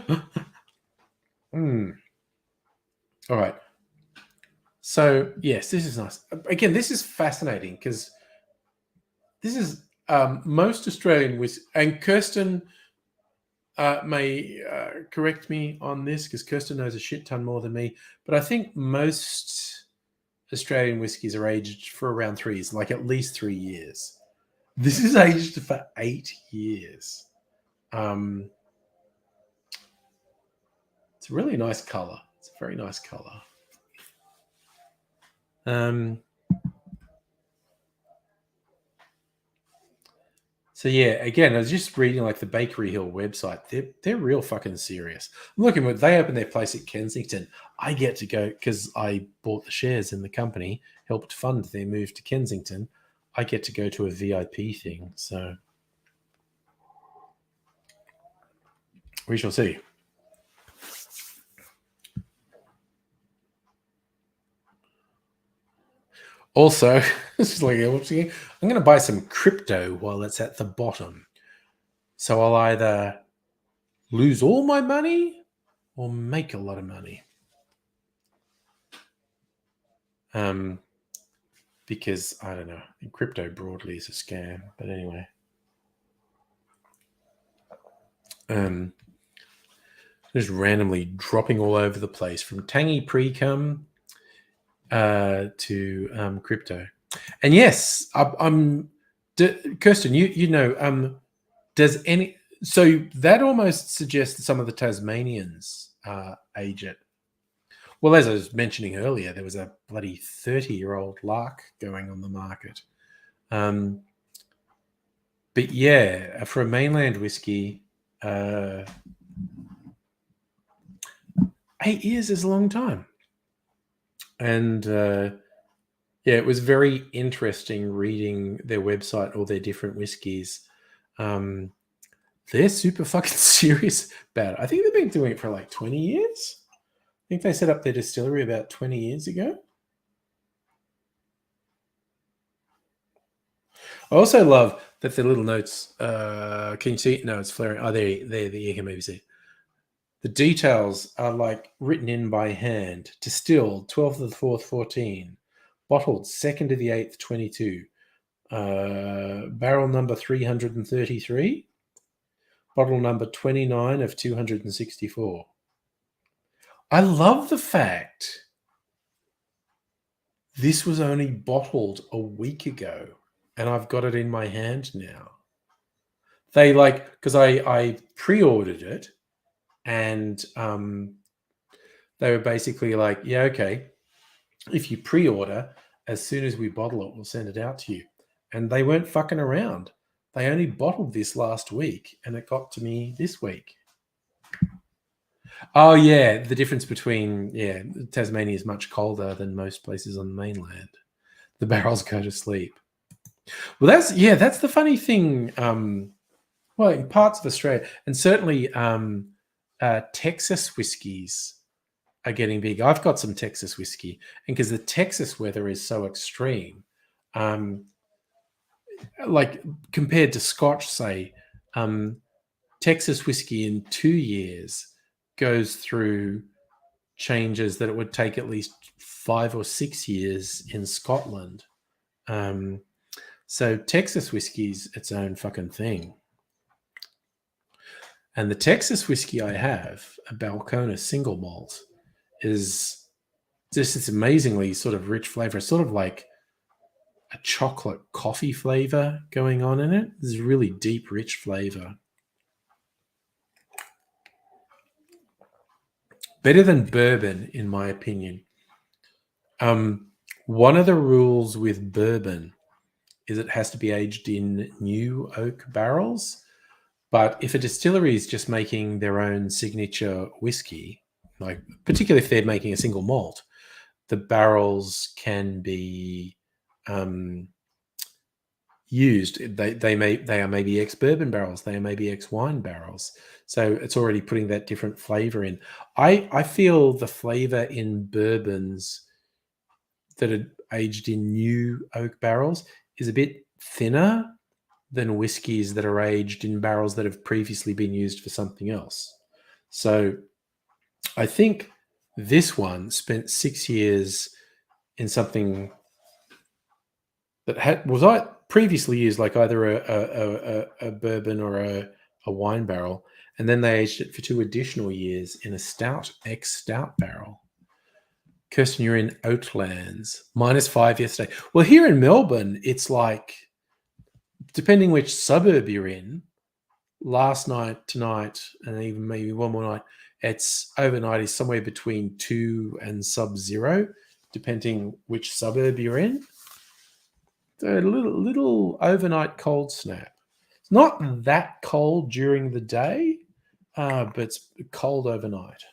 right. So, yes, this is nice. Again, this is fascinating because this is most Australian whiskey. And Kirsten, may correct me on this because Kirsten knows a shit ton more than me, but I think most Australian whiskies are aged for around 3 years, like at least 3 years. This is aged for 8 years. It's a really nice color. It's a very nice color. So yeah, again, I was just reading like the Bakery Hill website. They're real fucking serious. I'm looking when they open their place at Kensington. I get to go because I bought the shares in the company, helped fund their move to Kensington. I get to go to a VIP thing. So we shall see. Also, this is like I'm going to buy some crypto while it's at the bottom. So I'll either lose all my money or make a lot of money. Because I don't know, crypto broadly is a scam. But anyway, just randomly dropping all over the place from tangy pre-cum to crypto. And yes, I'm Kirsten. You know, does any so that almost suggests that some of the Tasmanians age it. Well, as I was mentioning earlier, there was a bloody 30-year-old lark going on the market. But yeah, for a mainland whiskey, 8 years is a long time. And yeah, it was very interesting reading their website, all their different whiskies. They're super fucking serious about it. I think they've been doing it for like 20 years. I think they set up their distillery about 20 years ago. I also love that the little notes. Can you see it? No, it's flaring. Oh, there. You can maybe see. The details are like written in by hand. Distilled 12th of the 4th, 14. Bottled 2nd of the 8th, 22. Barrel number 333. Bottle number 29 of 264. I love the fact this was only bottled a week ago and I've got it in my hand now. They like, because I pre-ordered it and they were basically like, yeah, okay, if you pre-order, as soon as we bottle it, we'll send it out to you. And they weren't fucking around. They only bottled this last week and it got to me this week. Oh yeah, the difference between Tasmania is much colder than most places on the mainland. The barrels go to sleep. Well, that's the funny thing. Well, in parts of Australia, and certainly Texas whiskies are getting big. I've got some Texas whiskey, and because the Texas weather is so extreme, like compared to Scotch, say, Texas whiskey in 2 years goes through changes that it would take at least 5 or 6 years in Scotland. So Texas whiskey's its own fucking thing. And the Texas whiskey I have, a Balcones single malt, is just this amazingly sort of rich flavor. It's sort of like a chocolate coffee flavor going on in it. There's a really deep, rich flavor. Better than bourbon, in my opinion. One of the rules with bourbon is it has to be aged in new oak barrels. But if a distillery is just making their own signature whiskey, like particularly if they're making a single malt, the barrels can be used. They are maybe ex-bourbon barrels, they are maybe ex-wine barrels. So it's already putting that different flavor in. I feel the flavor in bourbons that are aged in new oak barrels is a bit thinner than whiskies that are aged in barrels that have previously been used for something else. So I think this one spent 6 years in something that was previously used like either a bourbon or a wine barrel, And then they aged it for 2 additional years in a stout ex-stout barrel. Kirsten, you're in Oatlands. -5 yesterday. Well, here in Melbourne, it's like, depending which suburb you're in, last night, tonight, and even maybe one more night, it's overnight is somewhere between 2 and sub-zero, depending which suburb you're in. So a little overnight cold snap. It's not that cold during the day, but it's cold overnight.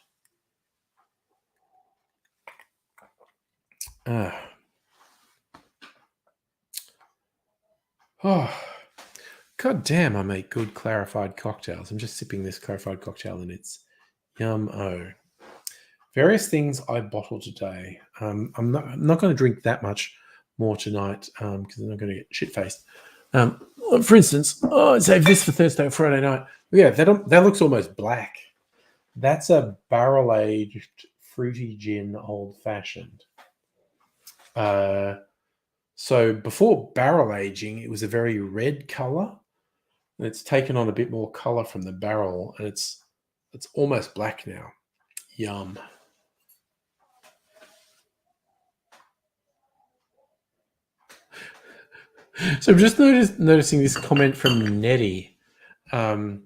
Oh, god damn, I make good clarified cocktails. I'm just sipping this clarified cocktail and it's yum-o. Various things I bottled today. I'm not going to drink that much more tonight because I'm not going to get shit-faced. For instance, I saved this for Thursday or Friday night. Yeah, that looks almost black. That's a barrel-aged fruity gin old-fashioned. So before barrel aging, it was a very red color, and it's taken on a bit more color from the barrel, and it's almost black now. Yum. So I'm just noticing this comment from Nettie. Were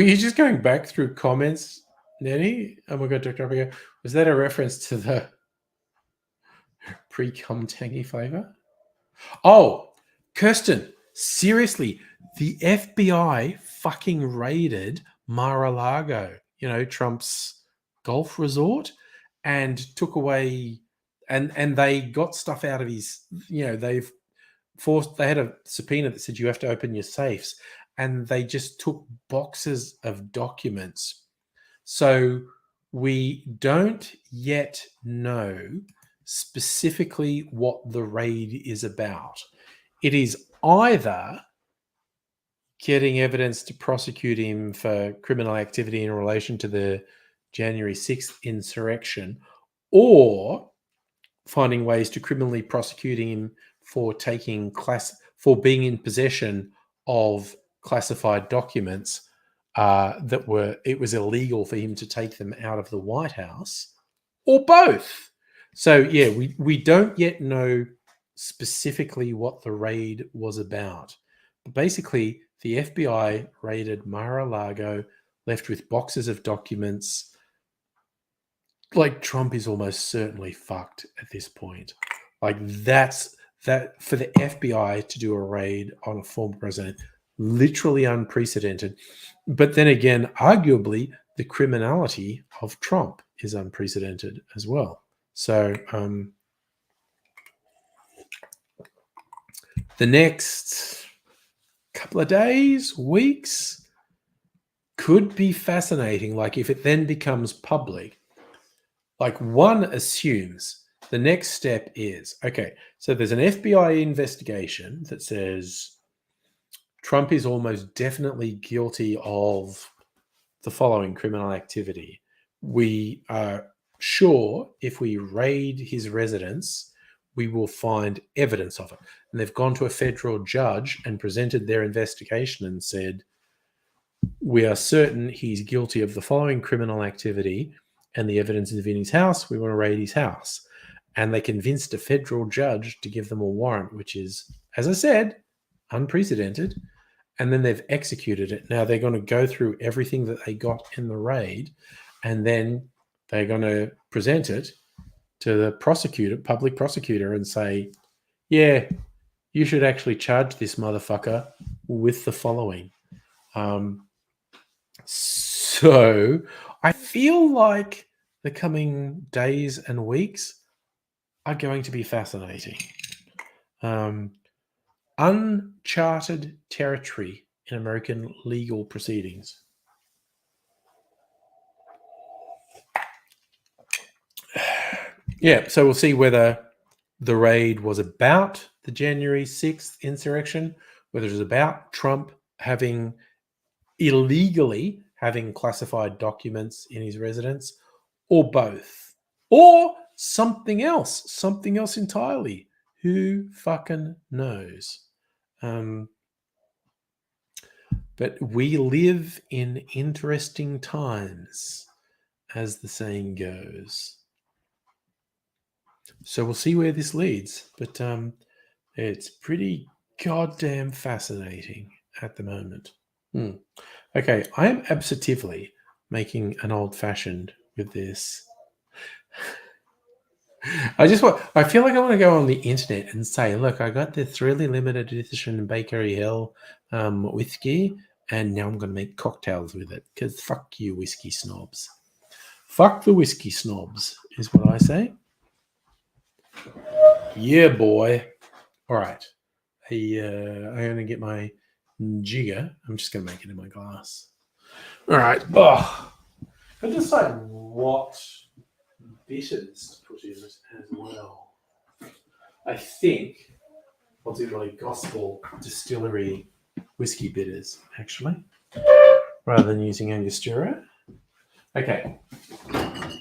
you just going back through comments, Nettie? Oh my god, Dr. Abigail. Was that a reference to the pre-cum tangy flavor? Oh, Kirsten, seriously, the FBI fucking raided Mar-a-Lago, Trump's golf resort, and took away, and they got stuff out of his, they had a subpoena that said you have to open your safes, and they just took boxes of documents. So we don't yet know specifically what the raid is about. It is either getting evidence to prosecute him for criminal activity in relation to the January 6th insurrection, or finding ways to criminally prosecute him for being in possession of classified documents it was illegal for him to take them out of the White House, or both. So yeah, we don't yet know specifically what the raid was about. But basically, the FBI raided Mar-a-Lago, left with boxes of documents. Like, Trump is almost certainly fucked at this point. Like, that for the FBI to do a raid on a former president, literally unprecedented. But then again, arguably, the criminality of Trump is unprecedented as well. So the next couple of days, weeks, could be fascinating. Like, if it then becomes public, like, one assumes the next step is, okay, so there's an FBI investigation that says Trump is almost definitely guilty of the following criminal activity. We are sure if we raid his residence, we will find evidence of it. And they've gone to a federal judge and presented their investigation and said, we are certain he's guilty of the following criminal activity, and the evidence is in his house. We want to raid his house. And they convinced a federal judge to give them a warrant, which is, as I said, unprecedented. And then they've executed it. Now they're going to go through everything that they got in the raid, and then they're going to present it to the public prosecutor, and say, yeah, you should actually charge this motherfucker with the following. So I feel like the coming days and weeks are going to be fascinating. Uncharted territory in American legal proceedings. Yeah, so we'll see whether the raid was about the January 6th insurrection, whether it was about Trump illegally having classified documents in his residence, or both, or something else entirely. Who fucking knows? But But we live in interesting times, as the saying goes. So we'll see where this leads. But it's pretty goddamn fascinating at the moment. Okay, I am absolutely making an old-fashioned with this. I feel like I want to go on the internet and say, look, I got this really limited edition Bakery Hill whiskey, and now I'm going to make cocktails with it, because fuck you, whiskey snobs. Fuck the whiskey snobs, is what I say. Yeah, boy. All right. I'm going to get my jigger. I'm just going to make it in my glass. All right. Oh, I decide what bitters to put in it as well. I think I'll do my Gospel Distillery whiskey bitters, actually, rather than using Angostura. Okay. I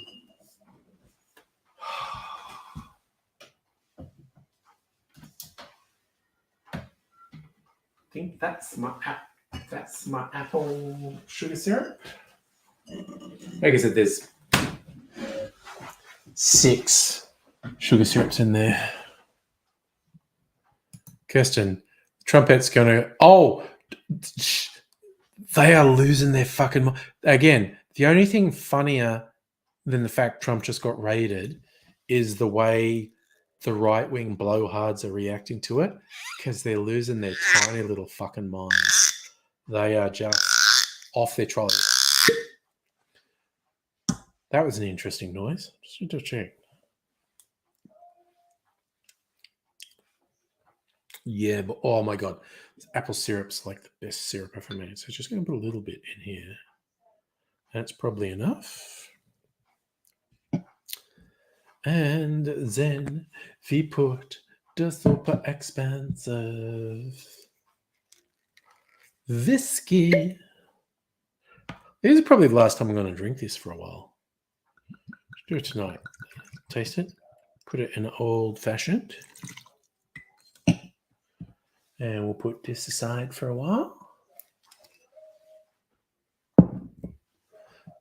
think that's my apple sugar syrup. Like I said, there's 6 sugar syrups in there. Kirsten, Trumpet's gonna. Oh, they are losing their fucking mind. Again, the only thing funnier than the fact Trump just got raided is the way the right-wing blowhards are reacting to it, because they're losing their tiny little fucking minds. They are just off their trolleys. That was an interesting noise. Just need to check. Yeah, but oh my god, apple syrup's like the best syrup ever made. So just going to put a little bit in here. That's probably enough. And then we put the super expensive whiskey. This is probably the last time I'm going to drink this for a while. Let's do it tonight. Taste it. Put it in an old-fashioned. And we'll put this aside for a while.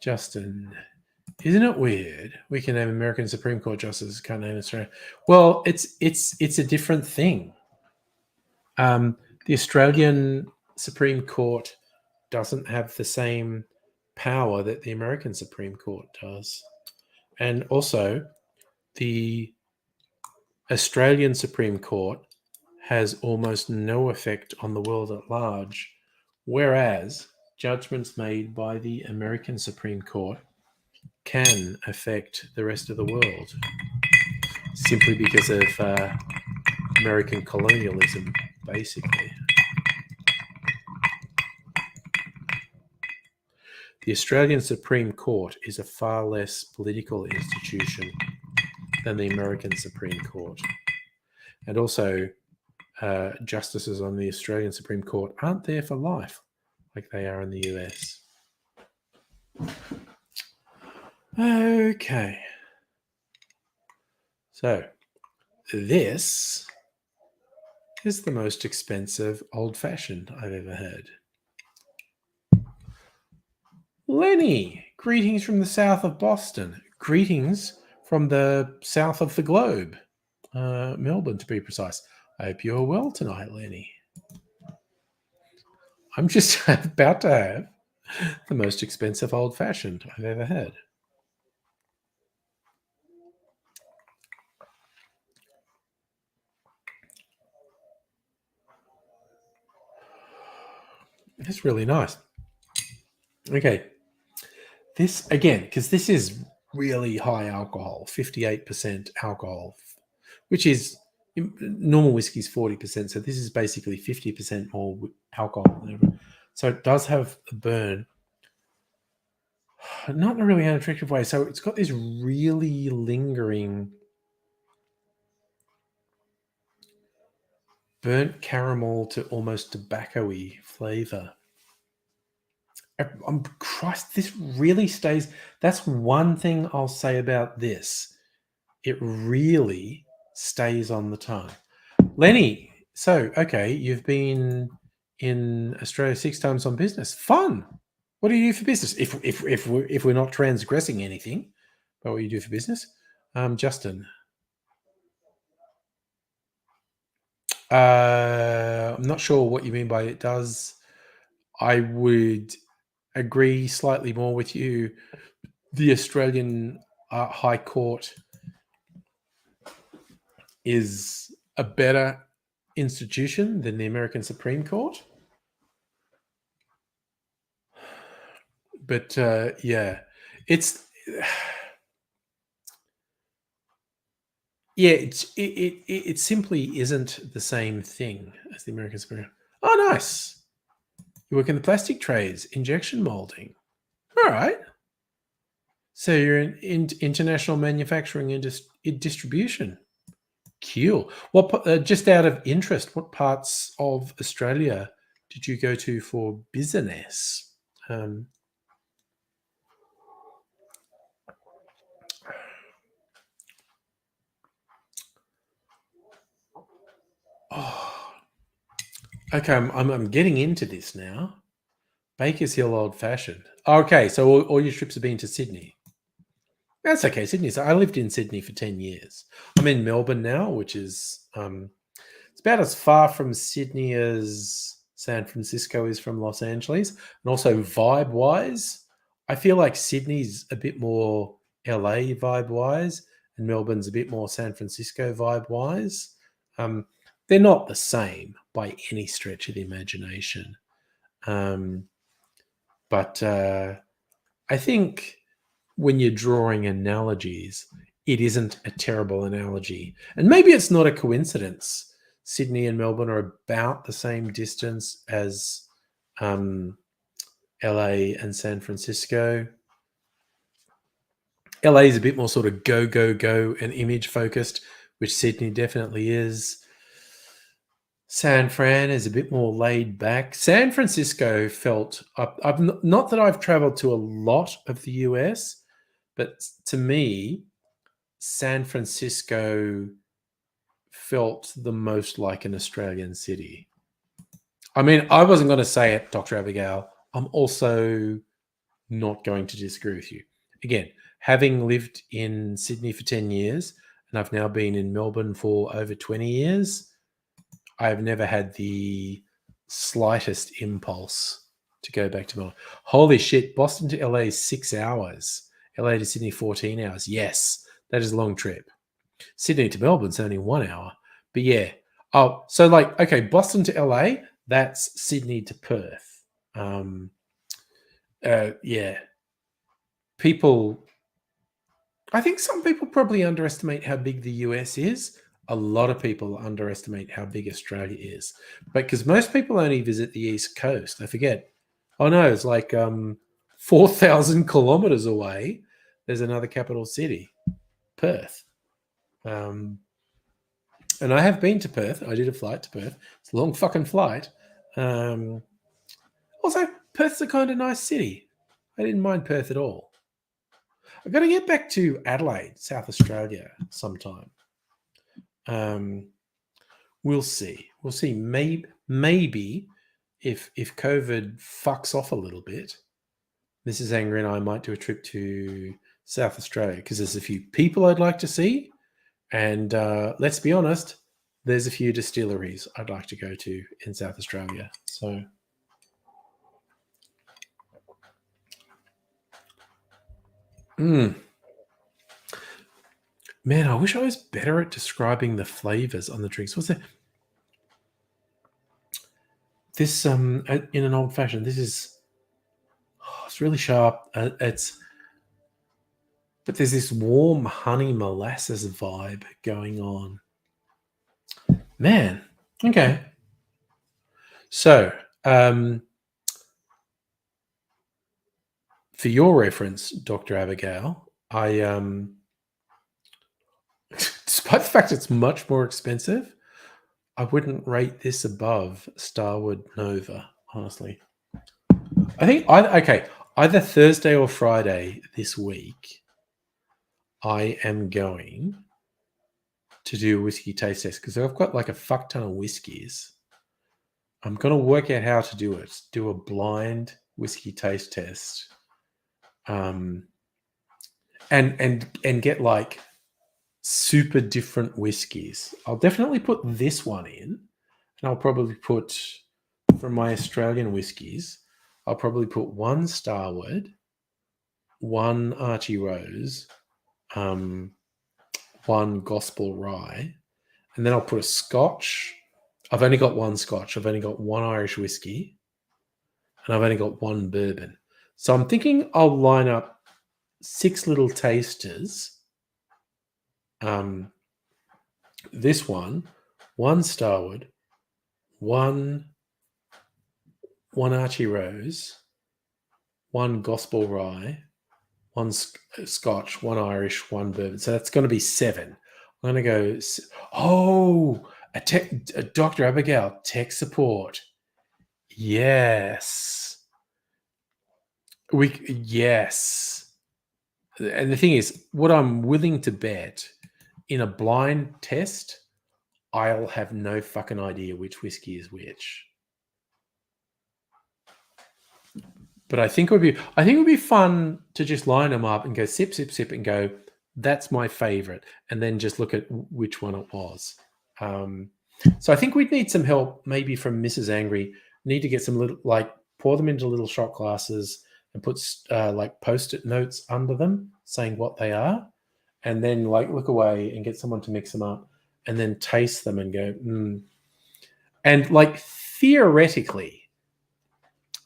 Justin, isn't it weird? We can name American Supreme Court justices, can't name Australia. Well, it's a different thing. The Australian Supreme Court doesn't have the same power that the American Supreme Court does. And also, the Australian Supreme Court has almost no effect on the world at large, whereas judgments made by the American Supreme Court can affect the rest of the world, simply because of American colonialism, basically. The Australian Supreme Court is a far less political institution than the American Supreme Court. And also, justices on the Australian Supreme Court aren't there for life like they are in the US. Okay. So, this is the most expensive old-fashioned I've ever had. Lenny, greetings from the south of Boston. Greetings from the south of the globe. Melbourne, to be precise. I hope you're well tonight, Lenny. I'm just about to have the most expensive old-fashioned I've ever had. It's really nice. Okay. This, again, because this is really high alcohol, 58% alcohol, which is, normal whiskey is 40%, so this is basically 50% more alcohol than ever. So it does have a burn, not in a really unattractive way. So it's got this really lingering burnt caramel to almost tobacco-y flavor. Christ, this really stays. That's one thing I'll say about this. It really stays on the tongue. Lenny, so, okay, you've been in Australia 6 times on business. Fun. What do you do for business? If we're not transgressing anything about what you do for business, Justin. I'm not sure what you mean by it does. I would agree slightly more with you. The Australian High Court is a better institution than the American Supreme Court. But yeah, it's yeah, it simply isn't the same thing as the American Supreme Court. Oh, nice. You work in the plastic trays, injection molding. All right. So you're in international manufacturing and distribution. Cool. What just out of interest, what parts of Australia did you go to for business? Oh, okay. I'm getting into this now. Bakers Hill Old Fashioned. Okay, so all your trips have been to Sydney. That's okay. Sydney. So I lived in Sydney for 10 years. I'm in Melbourne now, which is it's about as far from Sydney as San Francisco is from Los Angeles. And also vibe wise, I feel like Sydney's a bit more LA vibe wise, and Melbourne's a bit more San Francisco vibe wise. They're not the same by any stretch of the imagination. But I think when you're drawing analogies, it isn't a terrible analogy. And maybe it's not a coincidence. Sydney and Melbourne are about the same distance as LA and San Francisco. LA is a bit more sort of go, go, go and image focused, which Sydney definitely is. San Fran is a bit more laid back. San Francisco felt, I've not that I've traveled to a lot of the US, but to me, San Francisco felt the most like an Australian city. I mean, I wasn't going to say it, Dr. Abigail. I'm also not going to disagree with you. Again, having lived in Sydney for 10 years, and I've now been in Melbourne for over 20 years, I've never had the slightest impulse to go back to Melbourne. Holy shit, Boston to LA is 6 hours. LA to Sydney, 14 hours. Yes, that is a long trip. Sydney to Melbourne's only 1 hour. But yeah. Oh, so like, okay, Boston to LA, that's Sydney to Perth. Yeah. People, I think some people probably underestimate how big the US is. A lot of people underestimate how big Australia is. But because most people only visit the East Coast, I forget. Oh no, it's like 4,000 kilometers away. There's another capital city, Perth. And I have been to Perth. I did a flight to Perth. It's a long fucking flight. Also, Perth's a kind of nice city. I didn't mind Perth at all. I've got to get back to Adelaide, South Australia, sometime. We'll see. We'll see. Maybe if COVID fucks off a little bit, Mrs. Angry and I might do a trip to South Australia because there's a few people I'd like to see. And let's be honest, there's a few distilleries I'd like to go to in South Australia. So, man, I wish I was better at describing the flavors on the drinks. What's that? This in an old fashioned. This is it's really sharp. But there's this warm honey molasses vibe going on. Man, okay. So, for your reference, Dr. Abigail, I despite the fact it's much more expensive, I wouldn't rate this above Starwood Nova, honestly. I think either Thursday or Friday this week, I am going to do a whiskey taste test because I've got like a fuck ton of whiskeys. I'm going to work out how to do it. Do a blind whiskey taste test, and get like super different whiskies. I'll definitely put this one in, and I'll probably put, from my Australian whiskies, I'll probably put one Starward, one Archie Rose, one Gospel Rye, and then I'll put a Scotch. I've only got one Scotch. I've only got one Irish whiskey, and I've only got one bourbon. So I'm thinking I'll line up 6 little tasters. This one Starward, one Archie Rose, one Gospel Rye, one Scotch, one Irish, one bourbon. So that's going to be 7. I'm going to go. Oh, a Dr. Abigail tech support. Yes. Yes. And the thing is, what I'm willing to bet in a blind test, I'll have no fucking idea which whiskey is which. But I think it would be fun to just line them up and go sip, sip, sip, and go, that's my favorite, and then just look at which one it was. So I think we'd need some help, maybe from Mrs. Angry. Need to get some little, like, pour them into little shot glasses and put like Post-it notes under them saying what they are, and then like look away and get someone to mix them up, and then taste them and go, And like theoretically,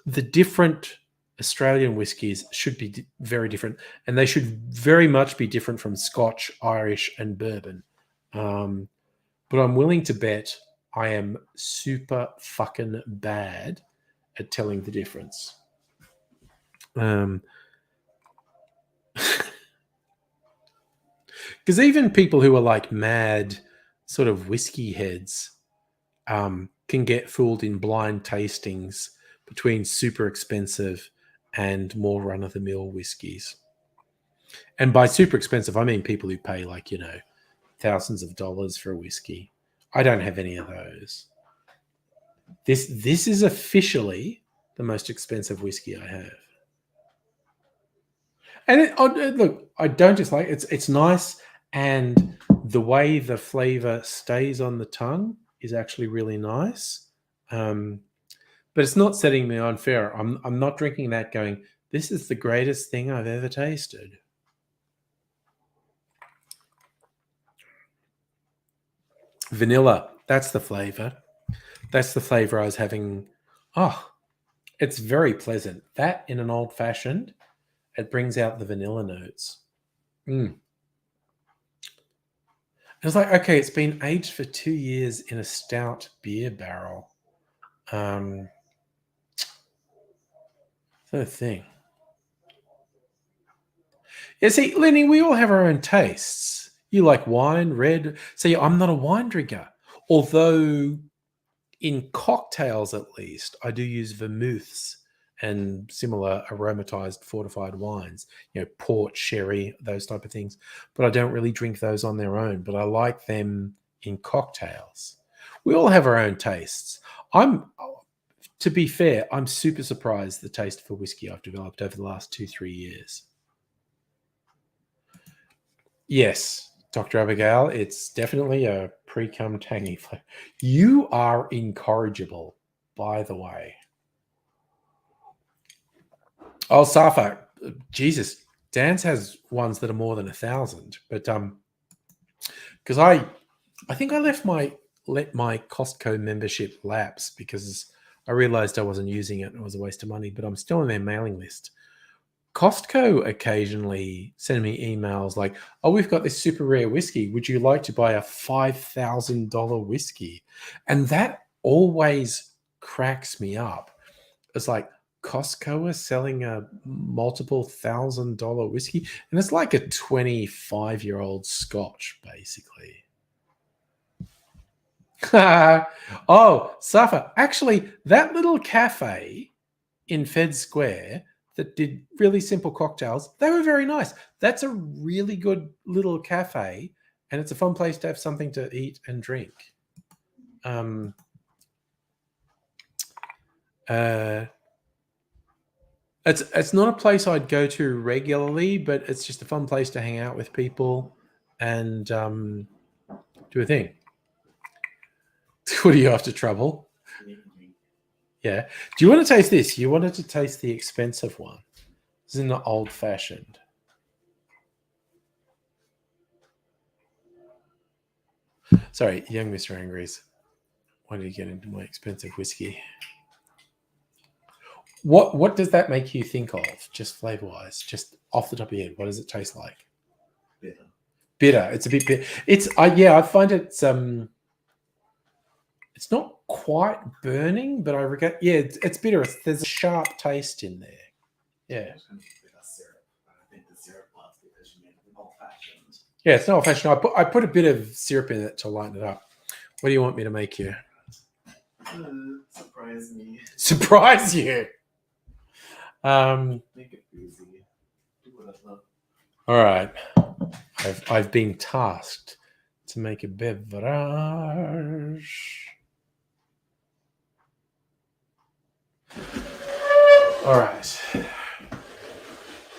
the different Australian whiskies should be very different, and they should very much be different from Scotch, Irish, and bourbon. But I'm willing to bet I am super fucking bad at telling the difference. Because even people who are like mad sort of whiskey heads can get fooled in blind tastings between super expensive and more run-of-the-mill whiskies. And by super expensive, I mean people who pay like, thousands of dollars for a whiskey. I don't have any of those. This is officially the most expensive whiskey I have. And look, I don't dislike it. It's nice, and the way the flavor stays on the tongue is actually really nice. But it's not setting me on fire. I'm not drinking that going, this is the greatest thing I've ever tasted. Vanilla, that's the flavor. That's the flavor I was having. Oh, it's very pleasant. That in an old fashioned, it brings out the vanilla notes. It's like, okay, it's been aged for 2 years in a stout beer barrel. The thing. Yeah, see, Lenny, we all have our own tastes. You like wine, red. See, I'm not a wine drinker. Although in cocktails, at least, I do use vermouths and similar aromatized fortified wines, port, sherry, those type of things. But I don't really drink those on their own, but I like them in cocktails. We all have our own tastes. To be fair, I'm super surprised the taste for whiskey I've developed over the last 2-3 years. Yes, Dr. Abigail, it's definitely a pre-cum tangy flavor. You are incorrigible, by the way. Oh, Safa, Jesus, Dan's has ones that are more than 1,000, but because I think I let my Costco membership lapse because I realized I wasn't using it and it was a waste of money, but I'm still on their mailing list. Costco occasionally send me emails like, oh, we've got this super rare whiskey. Would you like to buy a $5,000 whiskey? And that always cracks me up. It's like Costco is selling a multiple $1,000 whiskey, and it's like a 25-year-old Scotch, basically. Oh, Safa. Actually, that little cafe in Fed Square that did really simple cocktails, they were very nice. That's a really good little cafe, and it's a fun place to have something to eat and drink. It's not a place I'd go to regularly, but it's just a fun place to hang out with people and do a thing. What are you after, trouble? Yeah. Do you want to taste this? You wanted to taste the expensive one. This is in the old fashioned. Sorry, young Mr. Angry's. Why did you get into my expensive whiskey? What does that make you think of, just flavor wise, just off the top of your head? What does it taste like? Bitter. Bitter. It's a bit bitter. It's I find it's not quite burning, but I regret. Yeah, it's bitter. There's a sharp taste in there. Yeah. It's kind of bitter syrup. I think the syrup part's because you made it old fashioned. Yeah, it's not old fashioned. I put a bit of syrup in it to lighten it up. What do you want me to make you? Surprise me. Surprise you. Make it boozy. Do whatever. All right. I've been tasked to make a beverage. All right.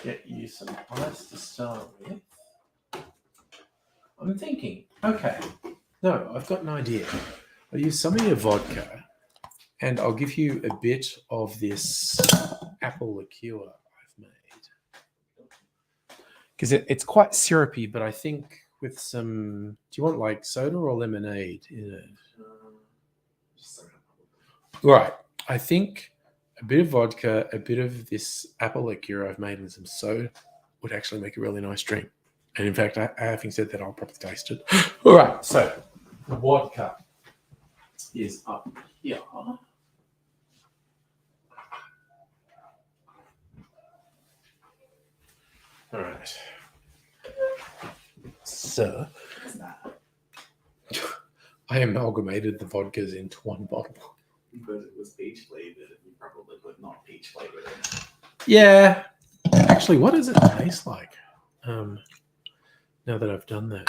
Get you some ice to start with. I'm thinking, okay. No, I've got an idea. I'll use some of your vodka and I'll give you a bit of this apple liqueur I've made. Because it's quite syrupy, but I think with some... Do you want like soda or lemonade in it? Soda. Right. I think a bit of vodka, a bit of this apple liqueur I've made, and some soda would actually make a really nice drink. And in fact, having said that, I'll probably taste it. All right. So the vodka is up here. All right. So What's that? I amalgamated the vodkas into one bottle. Because it was peach flavored, and you probably put not peach flavored in. Yeah. Actually, what does it taste like? Now that I've done that.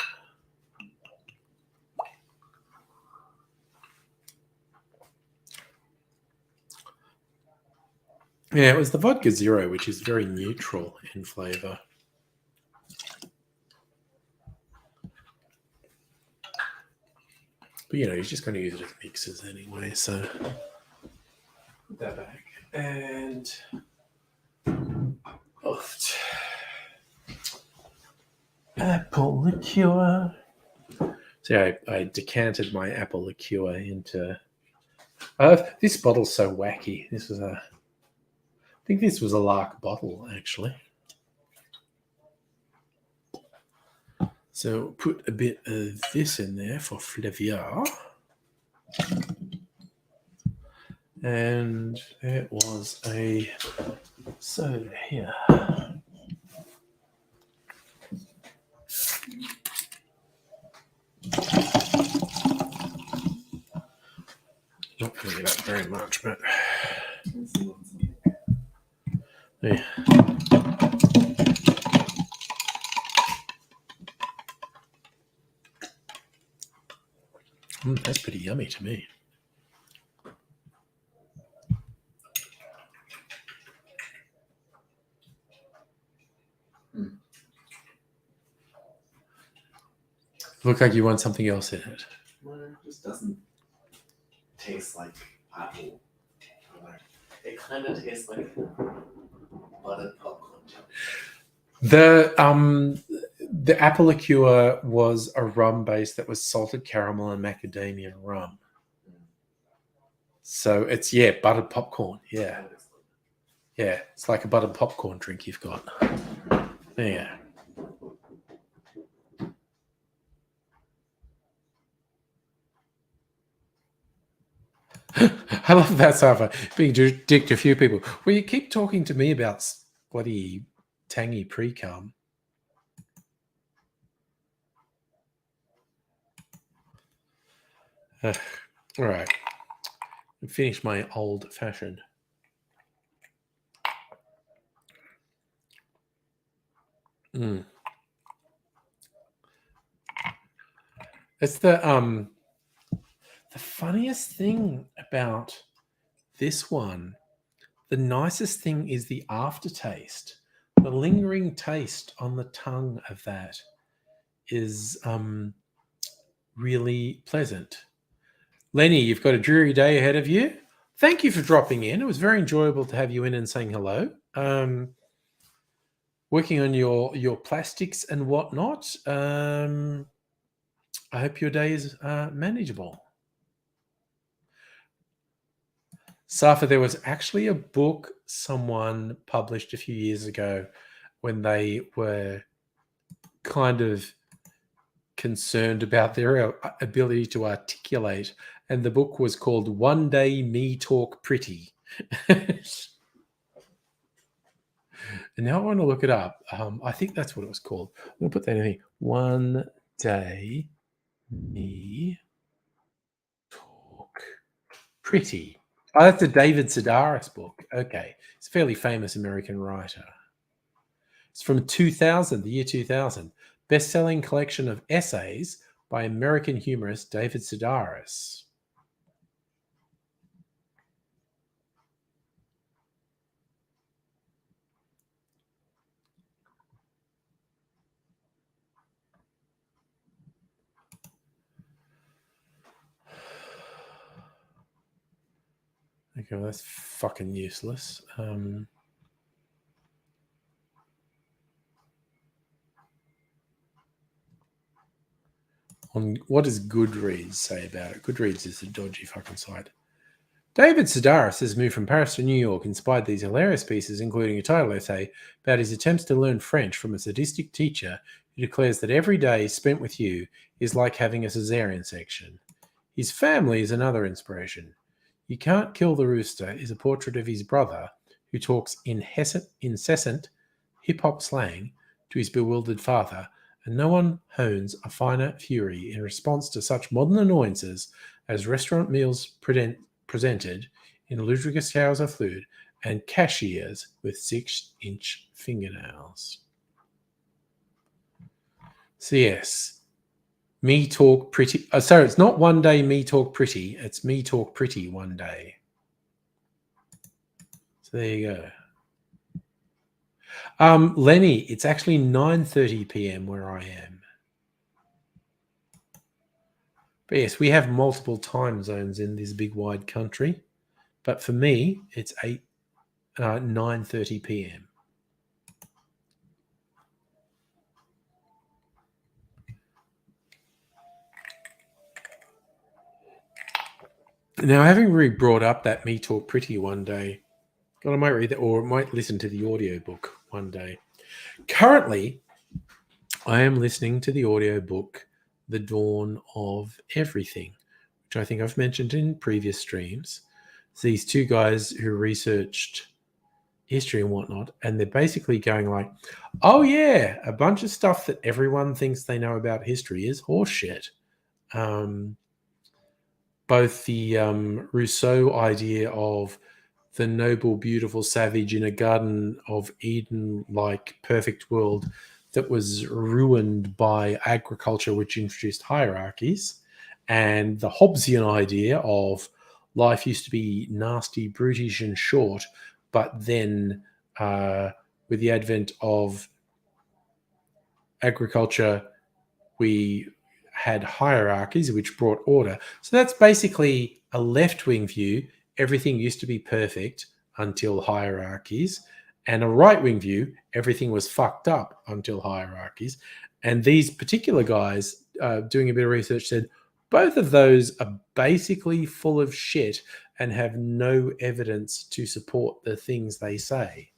Yeah, it was the vodka zero, which is very neutral in flavor. But you know, you're just going to use it as mixers anyway, so put that back. And apple liqueur. So I decanted my apple liqueur into. This bottle's so wacky. I think this was a Lark bottle actually. So put a bit of this in there for flavor. And there was a soda here. Not filling it up very much, but yeah. That's pretty yummy to me. Looks like you want something else in it. Well, it just doesn't taste like apple. It kind of tastes like buttered popcorn chip. The apple liqueur was a rum base that was salted caramel and macadamia rum. So it's buttered popcorn. Yeah. Yeah. It's like a buttered popcorn drink you've got. Yeah. I love that so far. Being a dick to a few people. Well, you keep talking to me about bloody tangy pre-cum. All right. Finish my old fashioned. It's the funniest thing about This one, the nicest thing is the aftertaste. The lingering taste on the tongue of that is really pleasant. Lenny, you've got a dreary day ahead of you. Thank you for dropping in. It was very enjoyable to have you in and saying hello. Working on your plastics and whatnot. I hope your day is manageable. Safa, there was actually a book someone published a few years ago when they were kind of concerned about their ability to articulate, and the book was called One Day Me Talk Pretty. And now I want to look it up. I think that's what it was called. I'm going to put that in here. One Day Me Talk Pretty. Oh, that's a David Sedaris book. Okay. It's a fairly famous American writer. It's from 2000, the year 2000. Best-selling collection of essays by American humorist David Sedaris. Okay, well, that's fucking useless. What does Goodreads say about it? Goodreads is a dodgy fucking site. David Sedaris has moved from Paris to New York, inspired these hilarious pieces, including a title essay about his attempts to learn French from a sadistic teacher who declares that every day spent with you is like having a cesarean section. His family is another inspiration. You Can't Kill the Rooster is a portrait of his brother who talks incessant hip-hop slang to his bewildered father, and no one hones a finer fury in response to such modern annoyances as restaurant meals presented in ludicrous showers of food and cashiers with 6-inch fingernails. So yes, me talk pretty. Sorry, it's not one day me talk pretty. It's me talk pretty one day. So there you go. Lenny, it's actually 9:30 p.m. where I am. But yes, we have multiple time zones in this big wide country. But for me, it's 9:30 p.m. Now, having really brought up that me talk pretty one day, God, I might read that, or I might listen to the audiobook one day. Currently, I am listening to the audiobook The Dawn of Everything, which I think I've mentioned in previous streams. It's these two guys who researched history and whatnot, and they're basically going like, oh yeah, a bunch of stuff that everyone thinks they know about history is horseshit. Both the Rousseau idea of the noble, beautiful savage in a Garden of Eden-like perfect world that was ruined by agriculture, which introduced hierarchies, and the Hobbesian idea of life used to be nasty, brutish, and short, but then with the advent of agriculture, we had hierarchies which brought order. So that's basically a left-wing view. Everything used to be perfect until hierarchies. And a right-wing view, everything was fucked up until hierarchies. And these particular guys doing a bit of research said both of those are basically full of shit and have no evidence to support the things they say.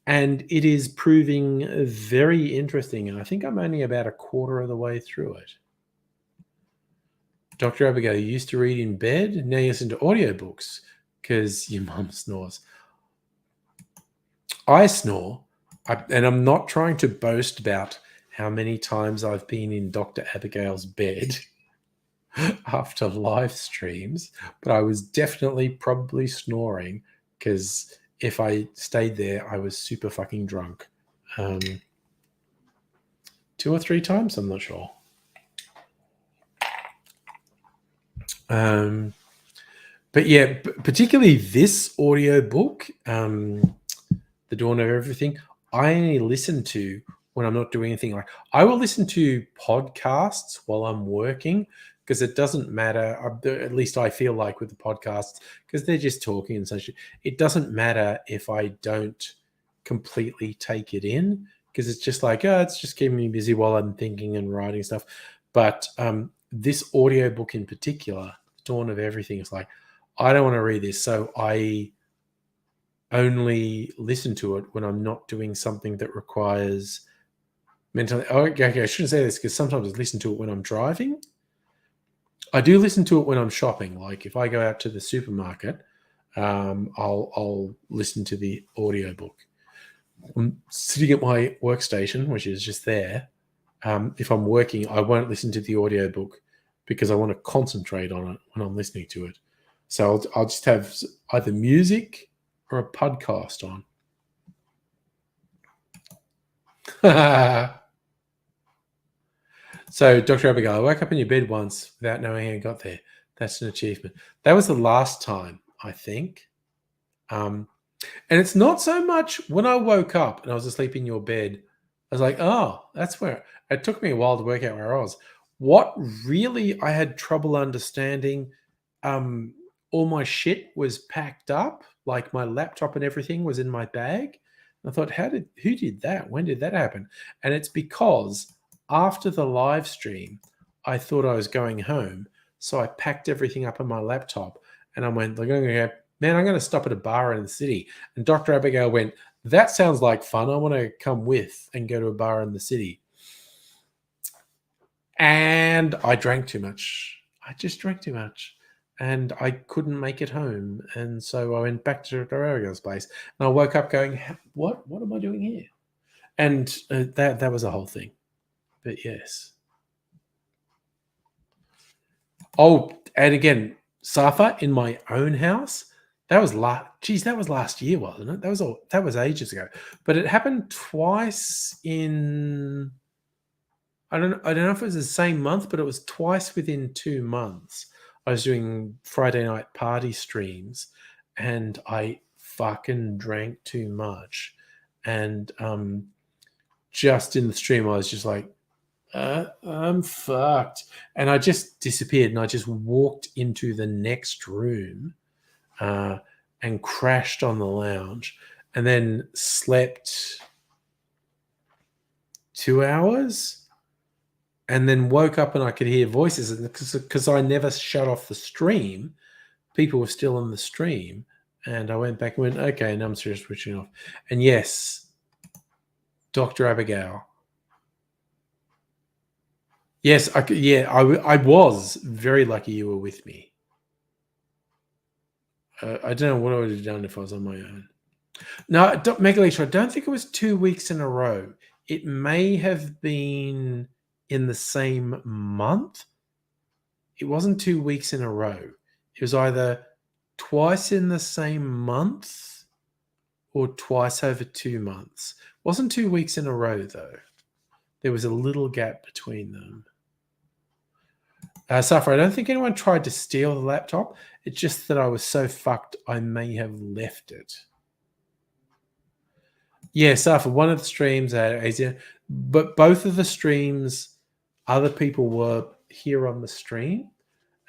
And it is proving very interesting. And I think I'm only about a quarter of the way through it. Dr. Abigail, you used to read in bed. Now you listen to audiobooks because your mum snores. I snore, and I'm not trying to boast about how many times I've been in Dr. Abigail's bed after live streams, but I was definitely probably snoring because if I stayed there, I was super fucking drunk. 2 or 3 times, I'm not sure. But yeah, particularly this audio book, The Dawn of Everything, I only listen to when I'm not doing anything. Like I will listen to podcasts while I'm working because it doesn't matter. At least I feel like with the podcasts, because they're just talking and such. It doesn't matter if I don't completely take it in because it's just like, oh, it's just keeping me busy while I'm thinking and writing stuff. But this audio book in particular, Dawn of Everything, is like, I don't want to read this, so I only listen to it when I'm not doing something that requires mentally. Oh, okay, I shouldn't say this because sometimes I listen to it when I'm driving. I do listen to it when I'm shopping. Like if I go out to the supermarket, I'll listen to the audiobook. I'm sitting at my workstation, which is just there. If I'm working, I won't listen to the audiobook because I want to concentrate on it when I'm listening to it. So I'll just have either music or a podcast on. So, Dr. Abigail, I woke up in your bed once without knowing how you got there. That's an achievement. That was the last time, I think. And it's not so much when I woke up and I was asleep in your bed. I was like, oh, that's where it took me a while to work out where I was. What really I had trouble understanding, all my shit was packed up, like my laptop and everything was in my bag. And I thought, who did that? When did that happen? And it's because after the live stream, I thought I was going home. So I packed everything up on my laptop and I went, man, I'm going to stop at a bar in the city. And Dr. Abigail went, that sounds like fun. I want to come with and go to a bar in the city. And I drank too much. I just drank too much. And I couldn't make it home. And so I went back to Dr. Abigail's place. And I woke up going, what am I doing here? And that was a whole thing. But yes. Oh, and again, Safa in my own house. That was last year, wasn't it? That was ages ago. But it happened twice in. I don't know if it was the same month, but it was twice within 2 months. I was doing Friday night party streams, and I fucking drank too much, and just in the stream, I was just like, I'm fucked. And I just disappeared and I just walked into the next room and crashed on the lounge and then slept 2 hours and then woke up and I could hear voices. And because I never shut off the stream, people were still on the stream. And I went back and went, okay, now I'm seriously switching off. And yes, Dr. Abigail. Yes, I was very lucky you were with me. I don't know what I would have done if I was on my own. No, Megaleisha, I don't think it was 2 weeks in a row. It may have been in the same month. It wasn't 2 weeks in a row. It was either twice in the same month or twice over 2 months. It wasn't 2 weeks in a row, though. There was a little gap between them. Safra, I don't think anyone tried to steal the laptop. It's just that I was so fucked I may have left it. Yeah, Safra, one of the streams, but both of the streams, other people were here on the stream,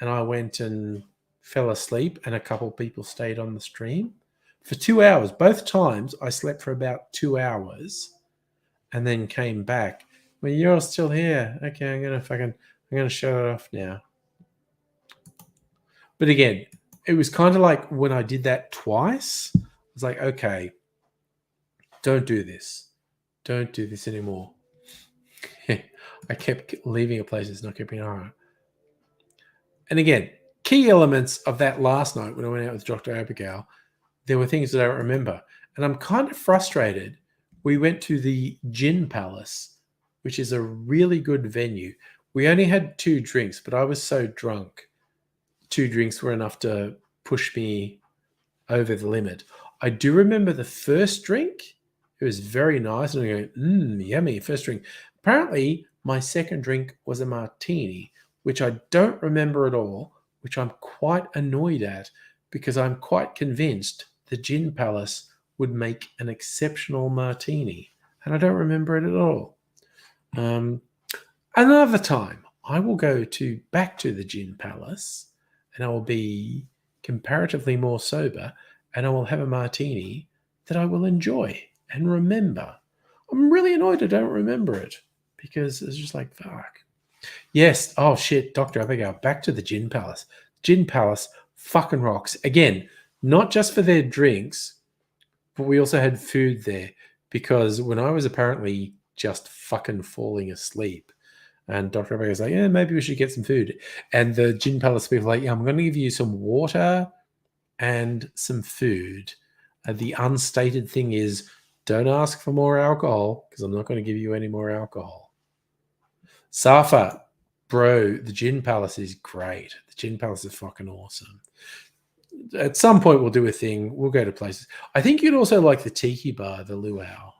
and I went and fell asleep, and a couple of people stayed on the stream for 2 hours. Both times I slept for about 2 hours and then came back. Well, you're still here. Okay, I'm gonna shut it off now. But again, it was kind of like when I did that twice, I was like, okay, don't do this. Don't do this anymore. I kept leaving a place that's not keeping an eye on. And again, key elements of that last night when I went out with Dr. Abigail, there were things that I don't remember. And I'm kind of frustrated. We went to the Gin Palace, which is a really good venue. We only had 2 drinks, but I was so drunk. 2 drinks were enough to push me over the limit. I do remember the first drink. It was very nice. And I go, yummy, first drink. Apparently, my second drink was a martini, which I don't remember at all, which I'm quite annoyed at because I'm quite convinced the Gin Palace would make an exceptional martini, and I don't remember it at all. Another time, I will go back to the Gin Palace, and I will be comparatively more sober, and I will have a martini that I will enjoy and remember. I'm really annoyed I don't remember it because it's just like, fuck. Yes. Oh, shit. Dr. Abigail, back to the Gin Palace. Gin Palace fucking rocks. Again, not just for their drinks, but we also had food there because when I was apparently just fucking falling asleep, and Dr. Abigail's like, yeah, maybe we should get some food. And the Gin Palace people are like, yeah, I'm going to give you some water and some food. The unstated thing is, don't ask for more alcohol because I'm not going to give you any more alcohol. Safa, bro, the Gin Palace is great. The Gin Palace is fucking awesome. At some point, we'll do a thing. We'll go to places. I think you'd also like the Tiki Bar, the Luau.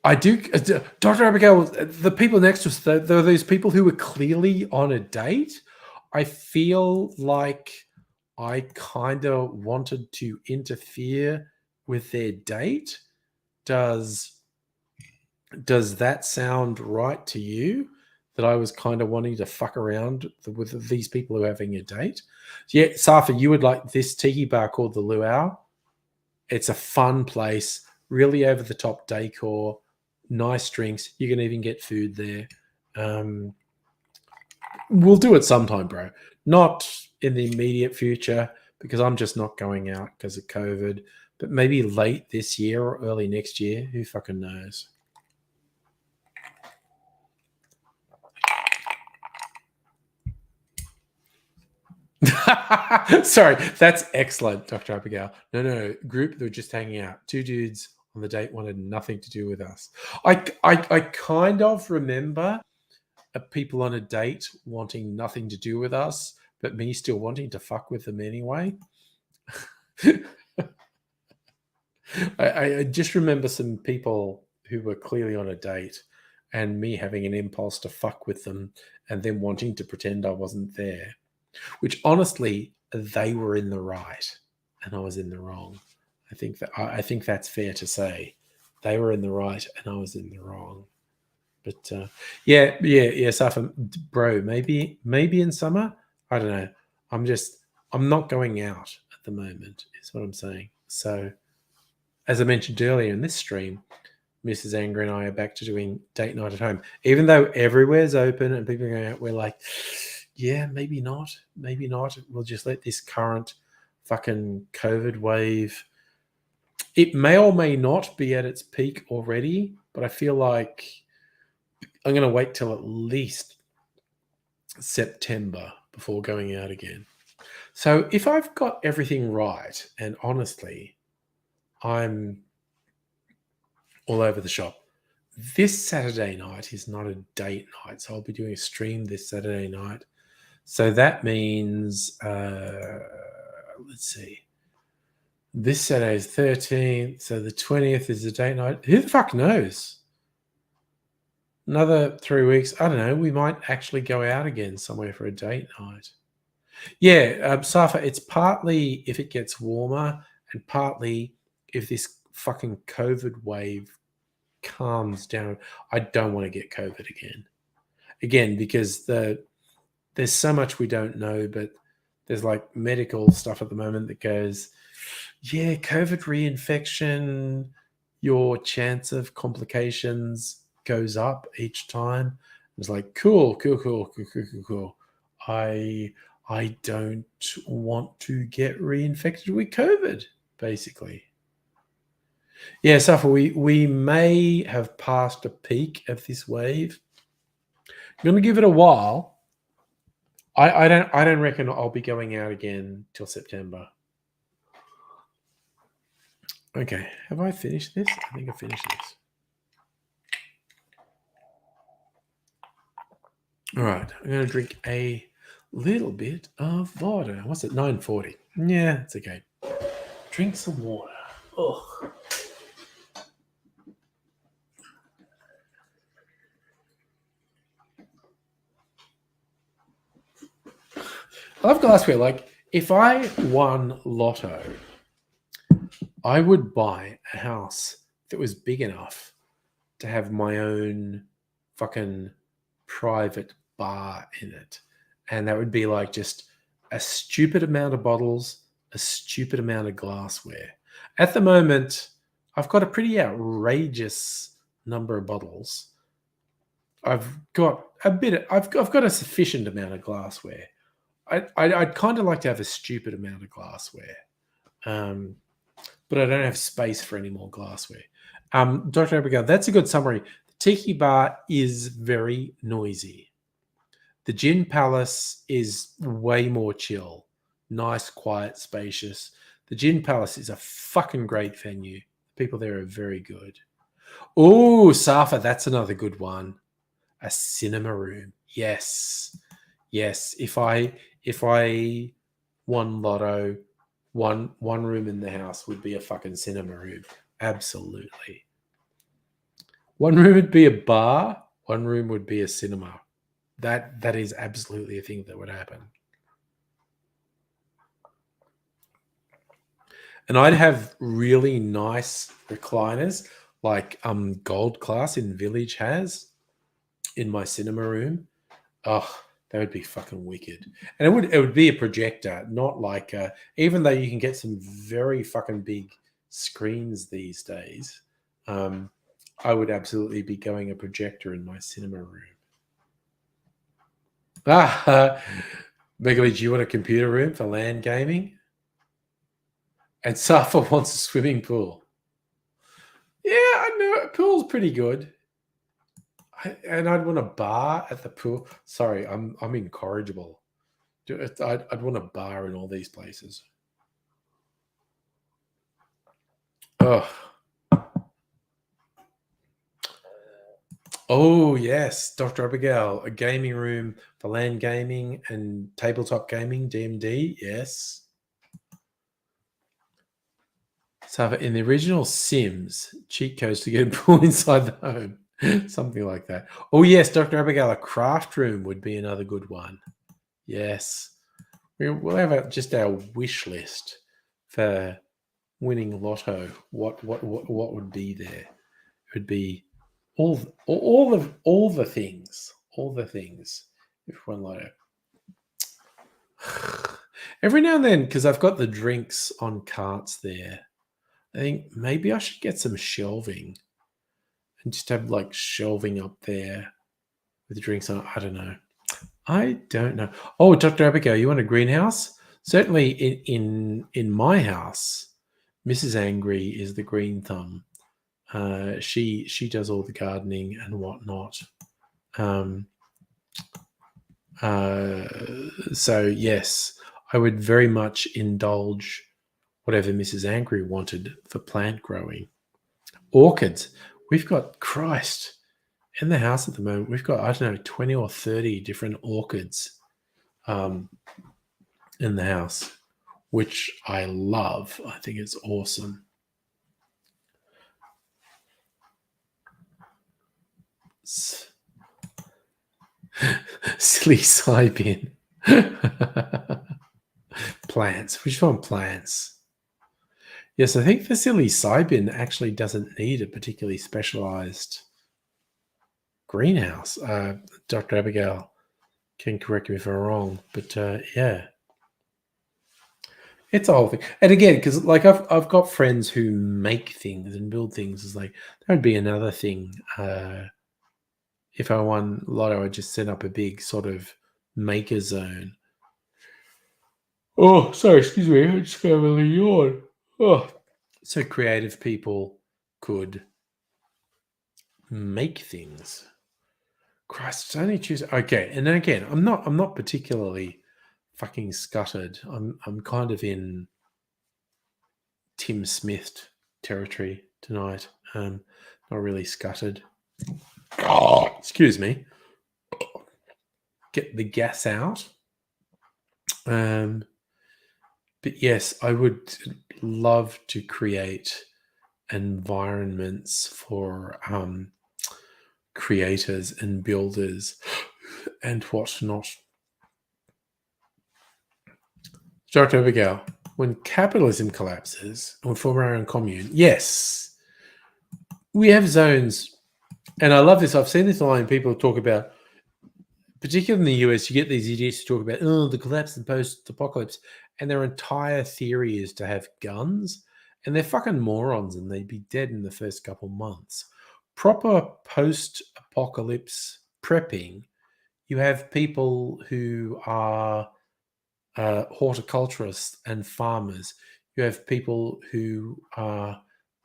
I do. Dr. Abigail, the people next to us, there are those people who were clearly on a date. I feel like I kind of wanted to interfere with their date. Does that sound right to you? That I was kind of wanting to fuck around with these people who are having a date? Yeah, Safa, you would like this tiki bar called the Luau. It's a fun place, really over the top decor, nice drinks. You can even get food there. We'll do it sometime, bro. Not in the immediate future because I'm just not going out because of COVID, but maybe late this year or early next year. Who fucking knows? Sorry, that's excellent, Dr. Abigail. No. Group, they were just hanging out. Two dudes on the date wanted nothing to do with us. I kind of remember people on a date wanting nothing to do with us, but me still wanting to fuck with them anyway. I just remember some people who were clearly on a date and me having an impulse to fuck with them and them wanting to pretend I wasn't there, which honestly, they were in the right and I was in the wrong. I think that's fair to say. They were in the right and I was in the wrong. But yeah, Safa, bro, maybe in summer. I don't know. I'm not going out at the moment, is what I'm saying. So, as I mentioned earlier in this stream, Mrs. Anger and I are back to doing date night at home. Even though everywhere's open and people are going out, we're like, yeah, maybe not. Maybe not. We'll just let this current fucking COVID wave. It may or may not be at its peak already, but I feel like I'm going to wait till at least September before going out again. So if I've got everything right, and honestly, I'm all over the shop. This Saturday night is not a date night, so I'll be doing a stream this Saturday night. So that means, let's see, this Saturday is 13th, so the 20th is the date night. Who the fuck knows? Another 3 weeks, I don't know, we might actually go out again somewhere for a date night. Yeah, Safa, it's partly if it gets warmer and partly if this fucking COVID wave calms down. I don't want to get COVID again, because there's so much we don't know, but there's like medical stuff at the moment that goes, yeah, COVID reinfection, your chance of complications goes up each time. It's like, cool. I don't want to get reinfected with COVID, basically. Yeah, Safa, we may have passed a peak of this wave. I'm going to give it a while. I don't reckon I'll be going out again till September. Okay, have I finished this? I think I finished this. All right, I'm going to drink a little bit of water. What's it? 9:40. Yeah, it's okay. Drink some water. Ugh. I love glassware. Like, if I won lotto, I would buy a house that was big enough to have my own fucking private bar in it. And that would be like just a stupid amount of bottles, a stupid amount of glassware. At the moment, I've got a pretty outrageous number of bottles. I've got I've got a sufficient amount of glassware. I'd kind of like to have a stupid amount of glassware. But I don't have space for any more glassware. Dr. Abigail, that's a good summary. The Tiki Bar is very noisy. The Gin Palace is way more chill. Nice, quiet, spacious. The Gin Palace is a fucking great venue. People there are very good. Oh, Safa, that's another good one. A cinema room. Yes. Yes. If I won lotto, one room in the house would be a fucking cinema room. Absolutely. One room would be a bar, one room would be a cinema. That is absolutely a thing that would happen. And I'd have really nice recliners like Gold Class in Village has in my cinema room. Oh, that would be fucking wicked. And it would be a projector, not like even though you can get some very fucking big screens these days, I would absolutely be going a projector in my cinema room. Megaly, do you want a computer room for LAN gaming? And Safa wants a swimming pool. Yeah, I know. A pool's pretty good. And I'd want a bar at the pool. Sorry, I'm incorrigible. I'd want a bar in all these places. Oh yes, Dr. Abigail, a gaming room for LAN gaming and tabletop gaming, DMD. Yes. So in the original Sims, cheat codes to get a pool inside the home. Something like that. Oh, yes, Dr. Abigail, a craft room would be another good one. Yes. We'll have just our wish list for winning lotto. What would be there? It would be all the things. All the things. If we won lotto. Every now and then, because I've got the drinks on carts there, I think maybe I should get some shelving and just have like shelving up there with the drinks on. I don't know. Oh, Dr. Abigail, you want a greenhouse? Certainly in my house, Mrs. Angry is the green thumb. She does all the gardening and whatnot. So yes, I would very much indulge whatever Mrs. Angry wanted for plant growing. Orchids. We've got, Christ, in the house at the moment, we've got, 20 or 30 different orchids in the house, which I love. I think it's awesome. Silly Cybin. Plants. Which one? Plants. Yes, I think the Silly Cybin actually doesn't need a particularly specialized greenhouse. Dr. Abigail can correct me if I'm wrong, but yeah, it's a whole thing. And again, because like I've got friends who make things and build things. It's like that would be another thing. If I won lotto, I'd just set up a big sort of maker zone. Oh, sorry, excuse me. I just got a little yawn. Oh, so creative people could make things. Christ, it's only Tuesday. Okay, and then again, I'm not particularly fucking scuttered. I'm kind of in Tim Smith territory tonight. Not really scuttered. Oh, excuse me. Get the gas out. But yes, I would love to create environments for creators and builders and whatnot. Dr. Abigail, when capitalism collapses and we form our own commune, yes, we have zones. And I love this. I've seen this online. People talk about, particularly in the US, you get these idiots to talk about, the collapse and post-apocalypse. And their entire theory is to have guns. And they're fucking morons and they'd be dead in the first couple months. Proper post-apocalypse prepping, you have people who are horticulturists and farmers. You have people who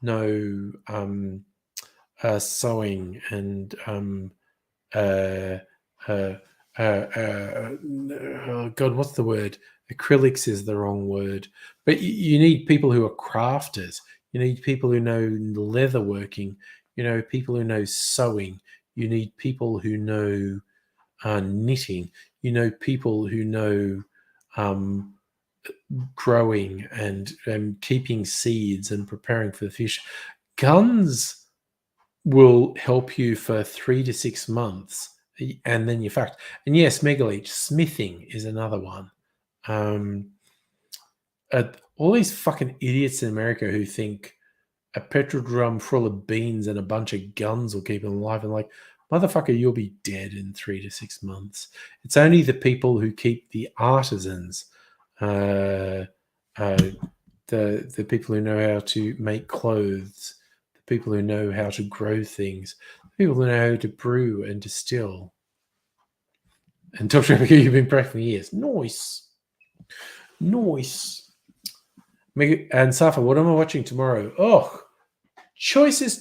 know sewing and God, what's the word? Acrylics is the wrong word. But you need people who are crafters. You need people who know leather working. You know, people who know sewing. You need people who know knitting. You know, people who know growing and keeping seeds and preparing for the fish. Guns will help you for 3 to 6 months, and then you're fucked. And yes, Megaleech, smithing is another one. All these fucking idiots in America who think a petrol drum full of beans and a bunch of guns will keep them alive, and like, motherfucker, you'll be dead in 3 to 6 months. It's only the people who keep the artisans, the people who know how to make clothes, the people who know how to grow things, the people who know how to brew and distill. And Dr. Abigail, you've been prepping for years. Nice. And Safa, what am I watching tomorrow? Oh, choices.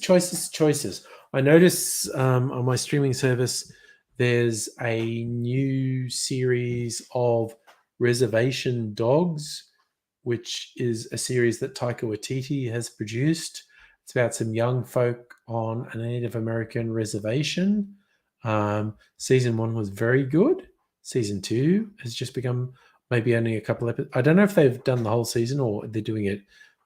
I notice on my streaming service there's a new series of Reservation Dogs, which is a series that Taika Waititi has produced. It's about some young folk on a Native American reservation. Season 1 was very good. Season 2 has just become maybe only a couple episodes. I don't know if they've done the whole season or they're doing it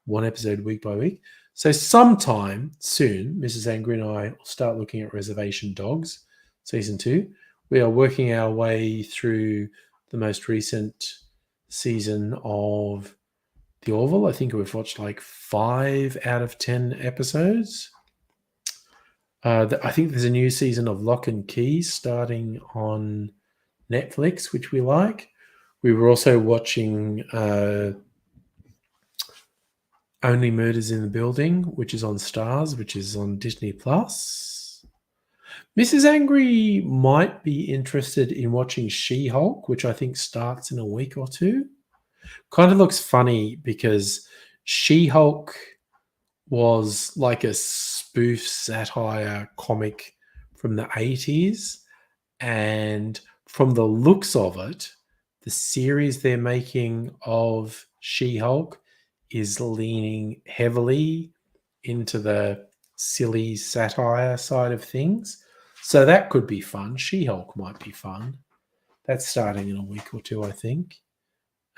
one episode week by week. So sometime soon, Mrs. Angry and I will start looking at Reservation Dogs, Season 2. We are working our way through the most recent season of The Orville. I think we've watched like 5 out of 10 episodes. I think there's a new season of Lock and Key starting on Netflix, which we like. We were also watching Only Murders in the Building, which is on Stars, which is on Disney Plus. Mrs. Angry might be interested in watching She-Hulk, which I think starts in a week or two. Kind of looks funny because She-Hulk was like a spoof satire comic from the 80s. And from the looks of it, the series they're making of She-Hulk is leaning heavily into the silly satire side of things. So that could be fun. She-Hulk might be fun. That's starting in a week or two, I think.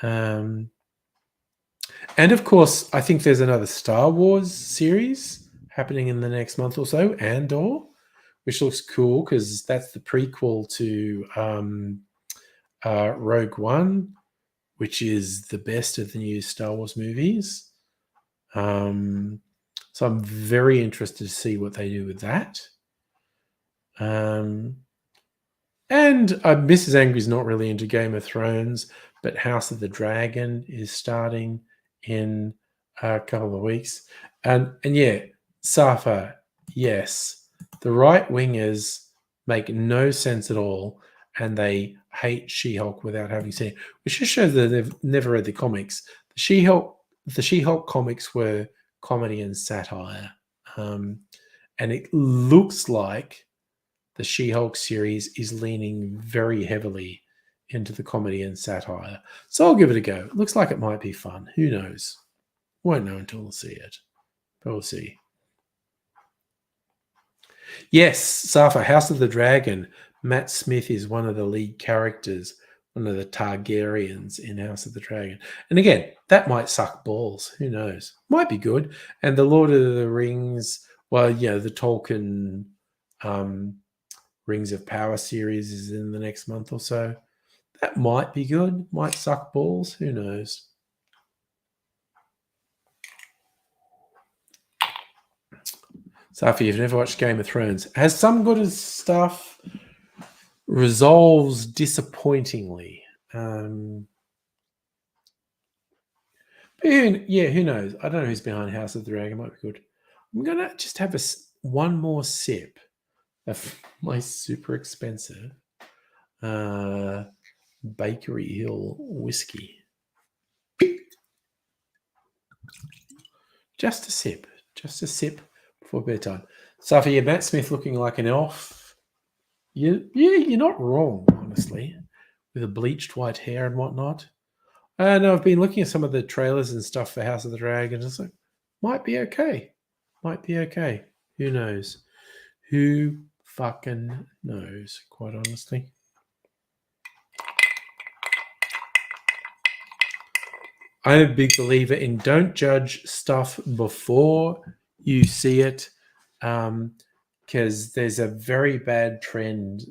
And of course, I think there's another Star Wars series happening in the next month or so, Andor, which looks cool because that's the prequel to Rogue One, which is the best of the new Star Wars movies. So I'm very interested to see what they do with that. And Mrs. Angry's not really into Game of Thrones, but House of the Dragon is starting in a couple of weeks. And yeah, Safa, yes, the right wingers make no sense at all, and they hate She-Hulk without having seen it, which just shows that they've never read the comics. The She-Hulk comics were comedy and satire, and it looks like the She-Hulk series is leaning very heavily into the comedy and satire. So I'll give it a go. It looks like it might be fun. Who knows? Won't know until we'll see it. But we'll see. Yes, Safa, House of the Dragon. Matt Smith is one of the lead characters, one of the Targaryens in House of the Dragon. And again, that might suck balls. Who knows? Might be good. And the Lord of the Rings, well, yeah, the Tolkien Rings of Power series is in the next month or so. That might be good. Might suck balls. Who knows? Safi, you've never watched Game of Thrones. Has some good stuff resolves disappointingly. Who knows? I don't know who's behind House of the Dragon. Might be good. I'm gonna just have one more sip of my super expensive Bakery Hill whiskey. Just a sip before bedtime. Safi, Matt Smith looking like an elf. You're not wrong, honestly, with the bleached white hair and whatnot. And I've been looking at some of the trailers and stuff for House of the Dragon. It's like, might be okay. Who knows? Who fucking knows, quite honestly. I'm a big believer in don't judge stuff before you see it, because there's a very bad trend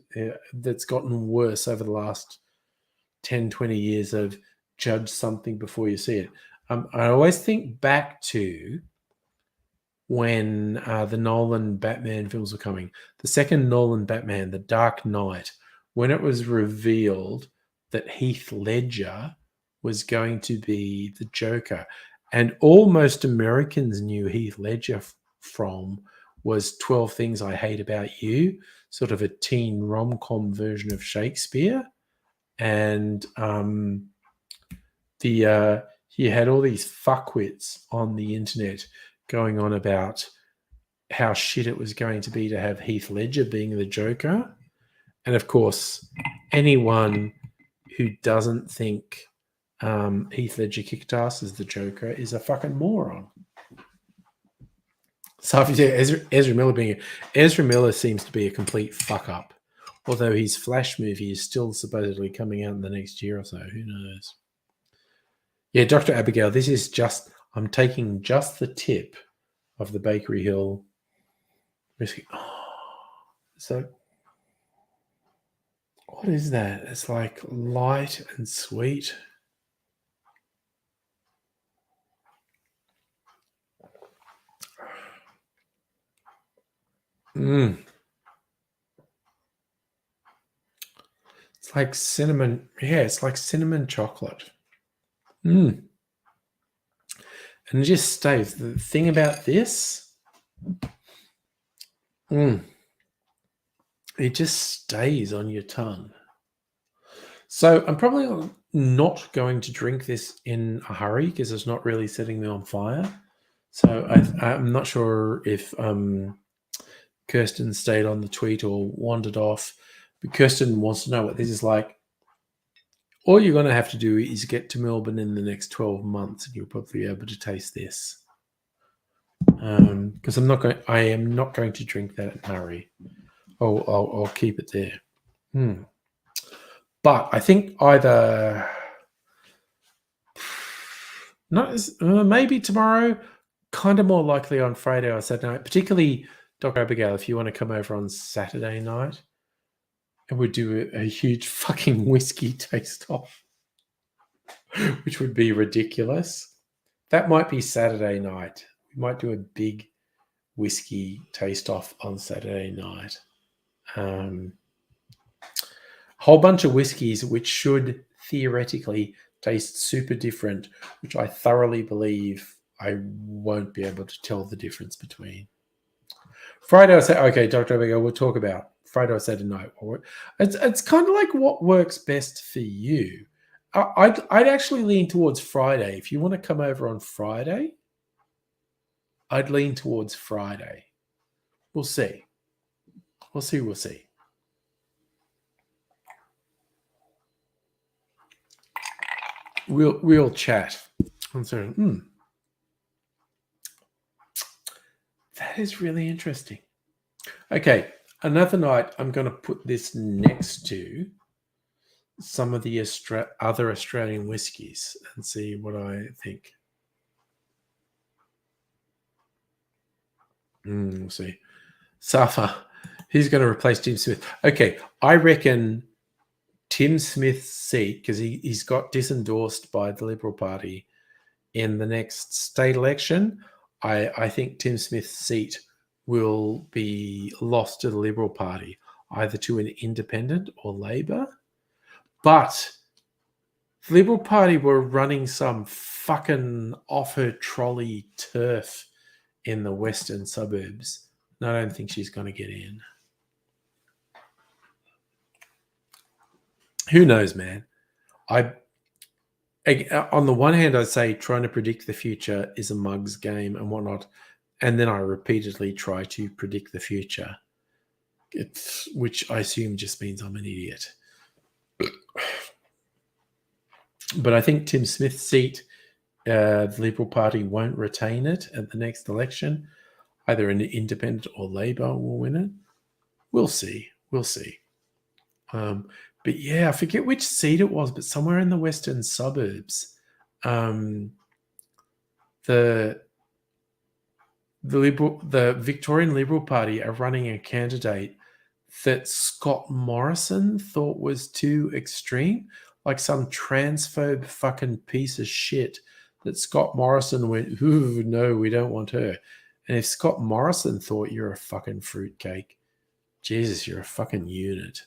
that's gotten worse over the last 10, 20 years of judge something before you see it. I always think back to when the Nolan Batman films were coming. The second Nolan Batman, The Dark Knight, when it was revealed that Heath Ledger was going to be the Joker, and all most Americans knew Heath Ledger from was 12 Things I Hate About You, sort of a teen rom-com version of Shakespeare. And he had all these fuckwits on the internet going on about how shit it was going to be to have Heath Ledger being the Joker. And of course, anyone who doesn't think Heath Ledger kicked ass as the Joker is a fucking moron. So if you say Ezra Miller seems to be a complete fuck up, although his Flash movie is still supposedly coming out in the next year or so. Who knows? Yeah, Dr. Abigail, this is I'm taking just the tip of the Bakery Hill whiskey. So what is that? It's like light and sweet. It's like cinnamon. Yeah, it's like cinnamon chocolate. And it just stays. The thing about this, it just stays on your tongue. So I'm probably not going to drink this in a hurry because it's not really setting me on fire. So I'm not sure if Kirsten stayed on the tweet or wandered off. But Kirsten wants to know what this is like. All you're going to have to do is get to Melbourne in the next 12 months and you'll probably be able to taste this. Because I am not going to drink that in a hurry. I'll keep it there. But I think either maybe tomorrow, kind of more likely on Friday or Saturday night, particularly Dr. Abigail, if you want to come over on Saturday night and we'd do a huge fucking whiskey taste off, which would be ridiculous. That might be Saturday night. We might do a big whiskey taste off on Saturday night. Whole bunch of whiskeys which should theoretically taste super different, which I thoroughly believe I won't be able to tell the difference between. Friday or Saturday, okay, Dr. Abigail, we'll talk about Friday or Saturday night. It's kind of like what works best for you. I'd actually lean towards Friday. If you want to come over on Friday, I'd lean towards Friday. We'll see. We'll see. We'll chat. I'm sorry. That is really interesting. Okay, another night I'm going to put this next to some of the other Australian whiskies and see what I think. We'll see. Safa, who's going to replace Tim Smith? Okay, I reckon Tim Smith's seat, because he's got disendorsed by the Liberal Party in the next state election. I think Tim Smith's seat will be lost to the Liberal Party, either to an independent or Labor. But the Liberal Party were running some fucking off her trolley turf in the western suburbs. And I don't think she's going to get in. Who knows, man? On the one hand, I'd say trying to predict the future is a mug's game and whatnot. And then I repeatedly try to predict the future, which I assume just means I'm an idiot. But I think Tim Smith's seat, the Liberal Party won't retain it at the next election. Either an independent or Labor will win it. We'll see. We'll see. But yeah, I forget which seat it was, but somewhere in the western suburbs, the Victorian Liberal Party are running a candidate that Scott Morrison thought was too extreme, like some transphobe fucking piece of shit that Scott Morrison went, ooh, no, we don't want her. And if Scott Morrison thought you're a fucking fruitcake, Jesus, you're a fucking unit.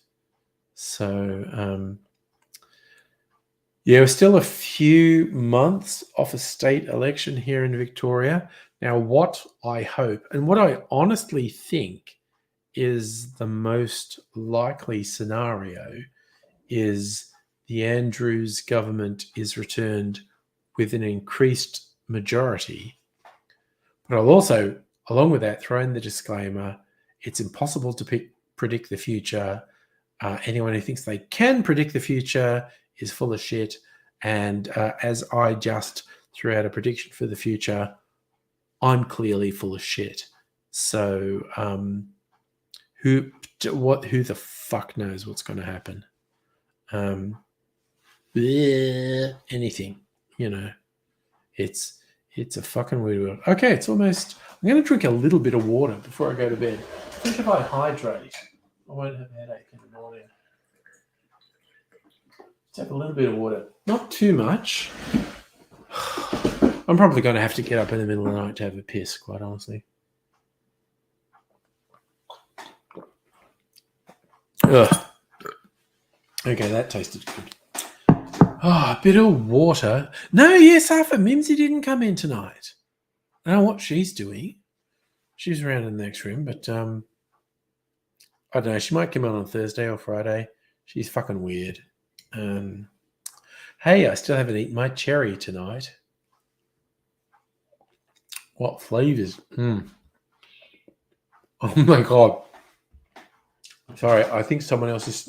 So, yeah, we're still a few months off a state election here in Victoria. Now, what I hope and what I honestly think is the most likely scenario is the Andrews government is returned with an increased majority. But I'll also, along with that, throw in the disclaimer, it's impossible to predict the future. Anyone who thinks they can predict the future is full of shit. And as I just threw out a prediction for the future, I'm clearly full of shit. So who the fuck knows what's going to happen? Anything, you know. It's a fucking weird world. Okay, it's almost. I'm going to drink a little bit of water before I go to bed. I think if I hydrate, I won't have a headache in the morning. Let's have a little bit of water. Not too much. I'm probably going to have to get up in the middle of the night to have a piss, quite honestly. Ugh. Okay, that tasted good. Oh, a bit of water. No, yes, Arthur. Mimsy didn't come in tonight. I don't know what she's doing. She's around in the next room, but I don't know. She might come on Thursday or Friday. She's fucking weird. Hey, I still haven't eaten my cherry tonight. What flavors? Oh my God. Sorry, I think someone else is...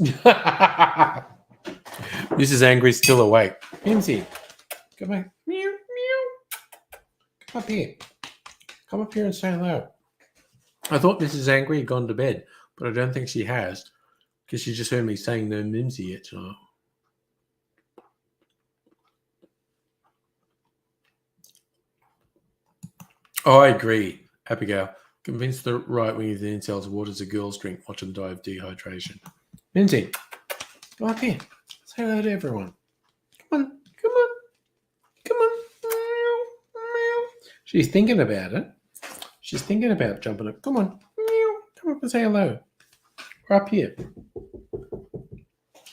Mrs. Angry's still awake. Mimsy, come back. Meow, meow. Come up here. Come up here and say hello. I thought Mrs. Angry had gone to bed, but I don't think she has because she just heard me saying no Mimsy yet tonight. Oh, I agree, Abigail. Convinced the right wing of the incels water's a girl's drink. Watch them die of dehydration. Mimsy, come up here. Say hello to everyone. Come on, come on, come on. Meow, meow. She's thinking about it. She's thinking about jumping up. Come on, meow. Come up and say hello. We're up here.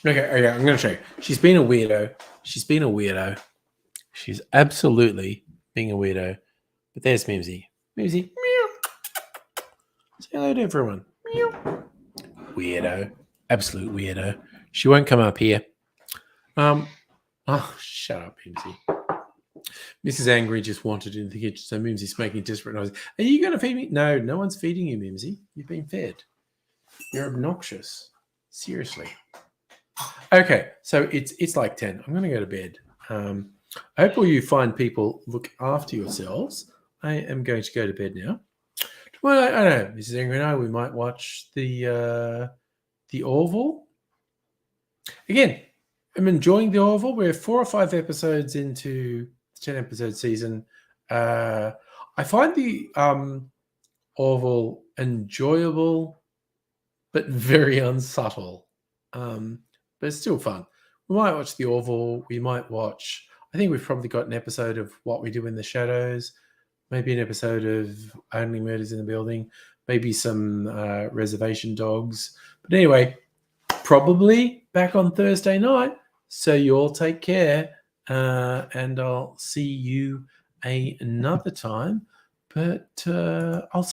Okay, I'm going to show you. She's been a weirdo. She's absolutely being a weirdo. But there's Mimsy. Mimsy, meow. Say hello to everyone. Meow. Weirdo. Absolute weirdo. She won't come up here. Oh, shut up, Mimsy. Mrs. Angry just wanted in the kitchen, so Mimsy's making desperate noises. Are you going to feed me? No, no one's feeding you, Mimsy. You've been fed. You're obnoxious. Seriously. Okay, so it's like 10. I'm going to go to bed. I hope all you fine people look after yourselves. I am going to go to bed now. Well, I don't know, Mrs. Angry and I, we might watch the Orville. Again, I'm enjoying the Orville. We're 4 or 5 episodes into the 10-episode season. I find the Orville enjoyable, but very unsubtle. But it's still fun. We might watch the Orville. We might watch... I think we've probably got an episode of What We Do in the Shadows. Maybe an episode of Only Murders in the Building. maybe some reservation dogs. But anyway, probably back on Thursday night. So you all take care, and I'll see you another time. But I'll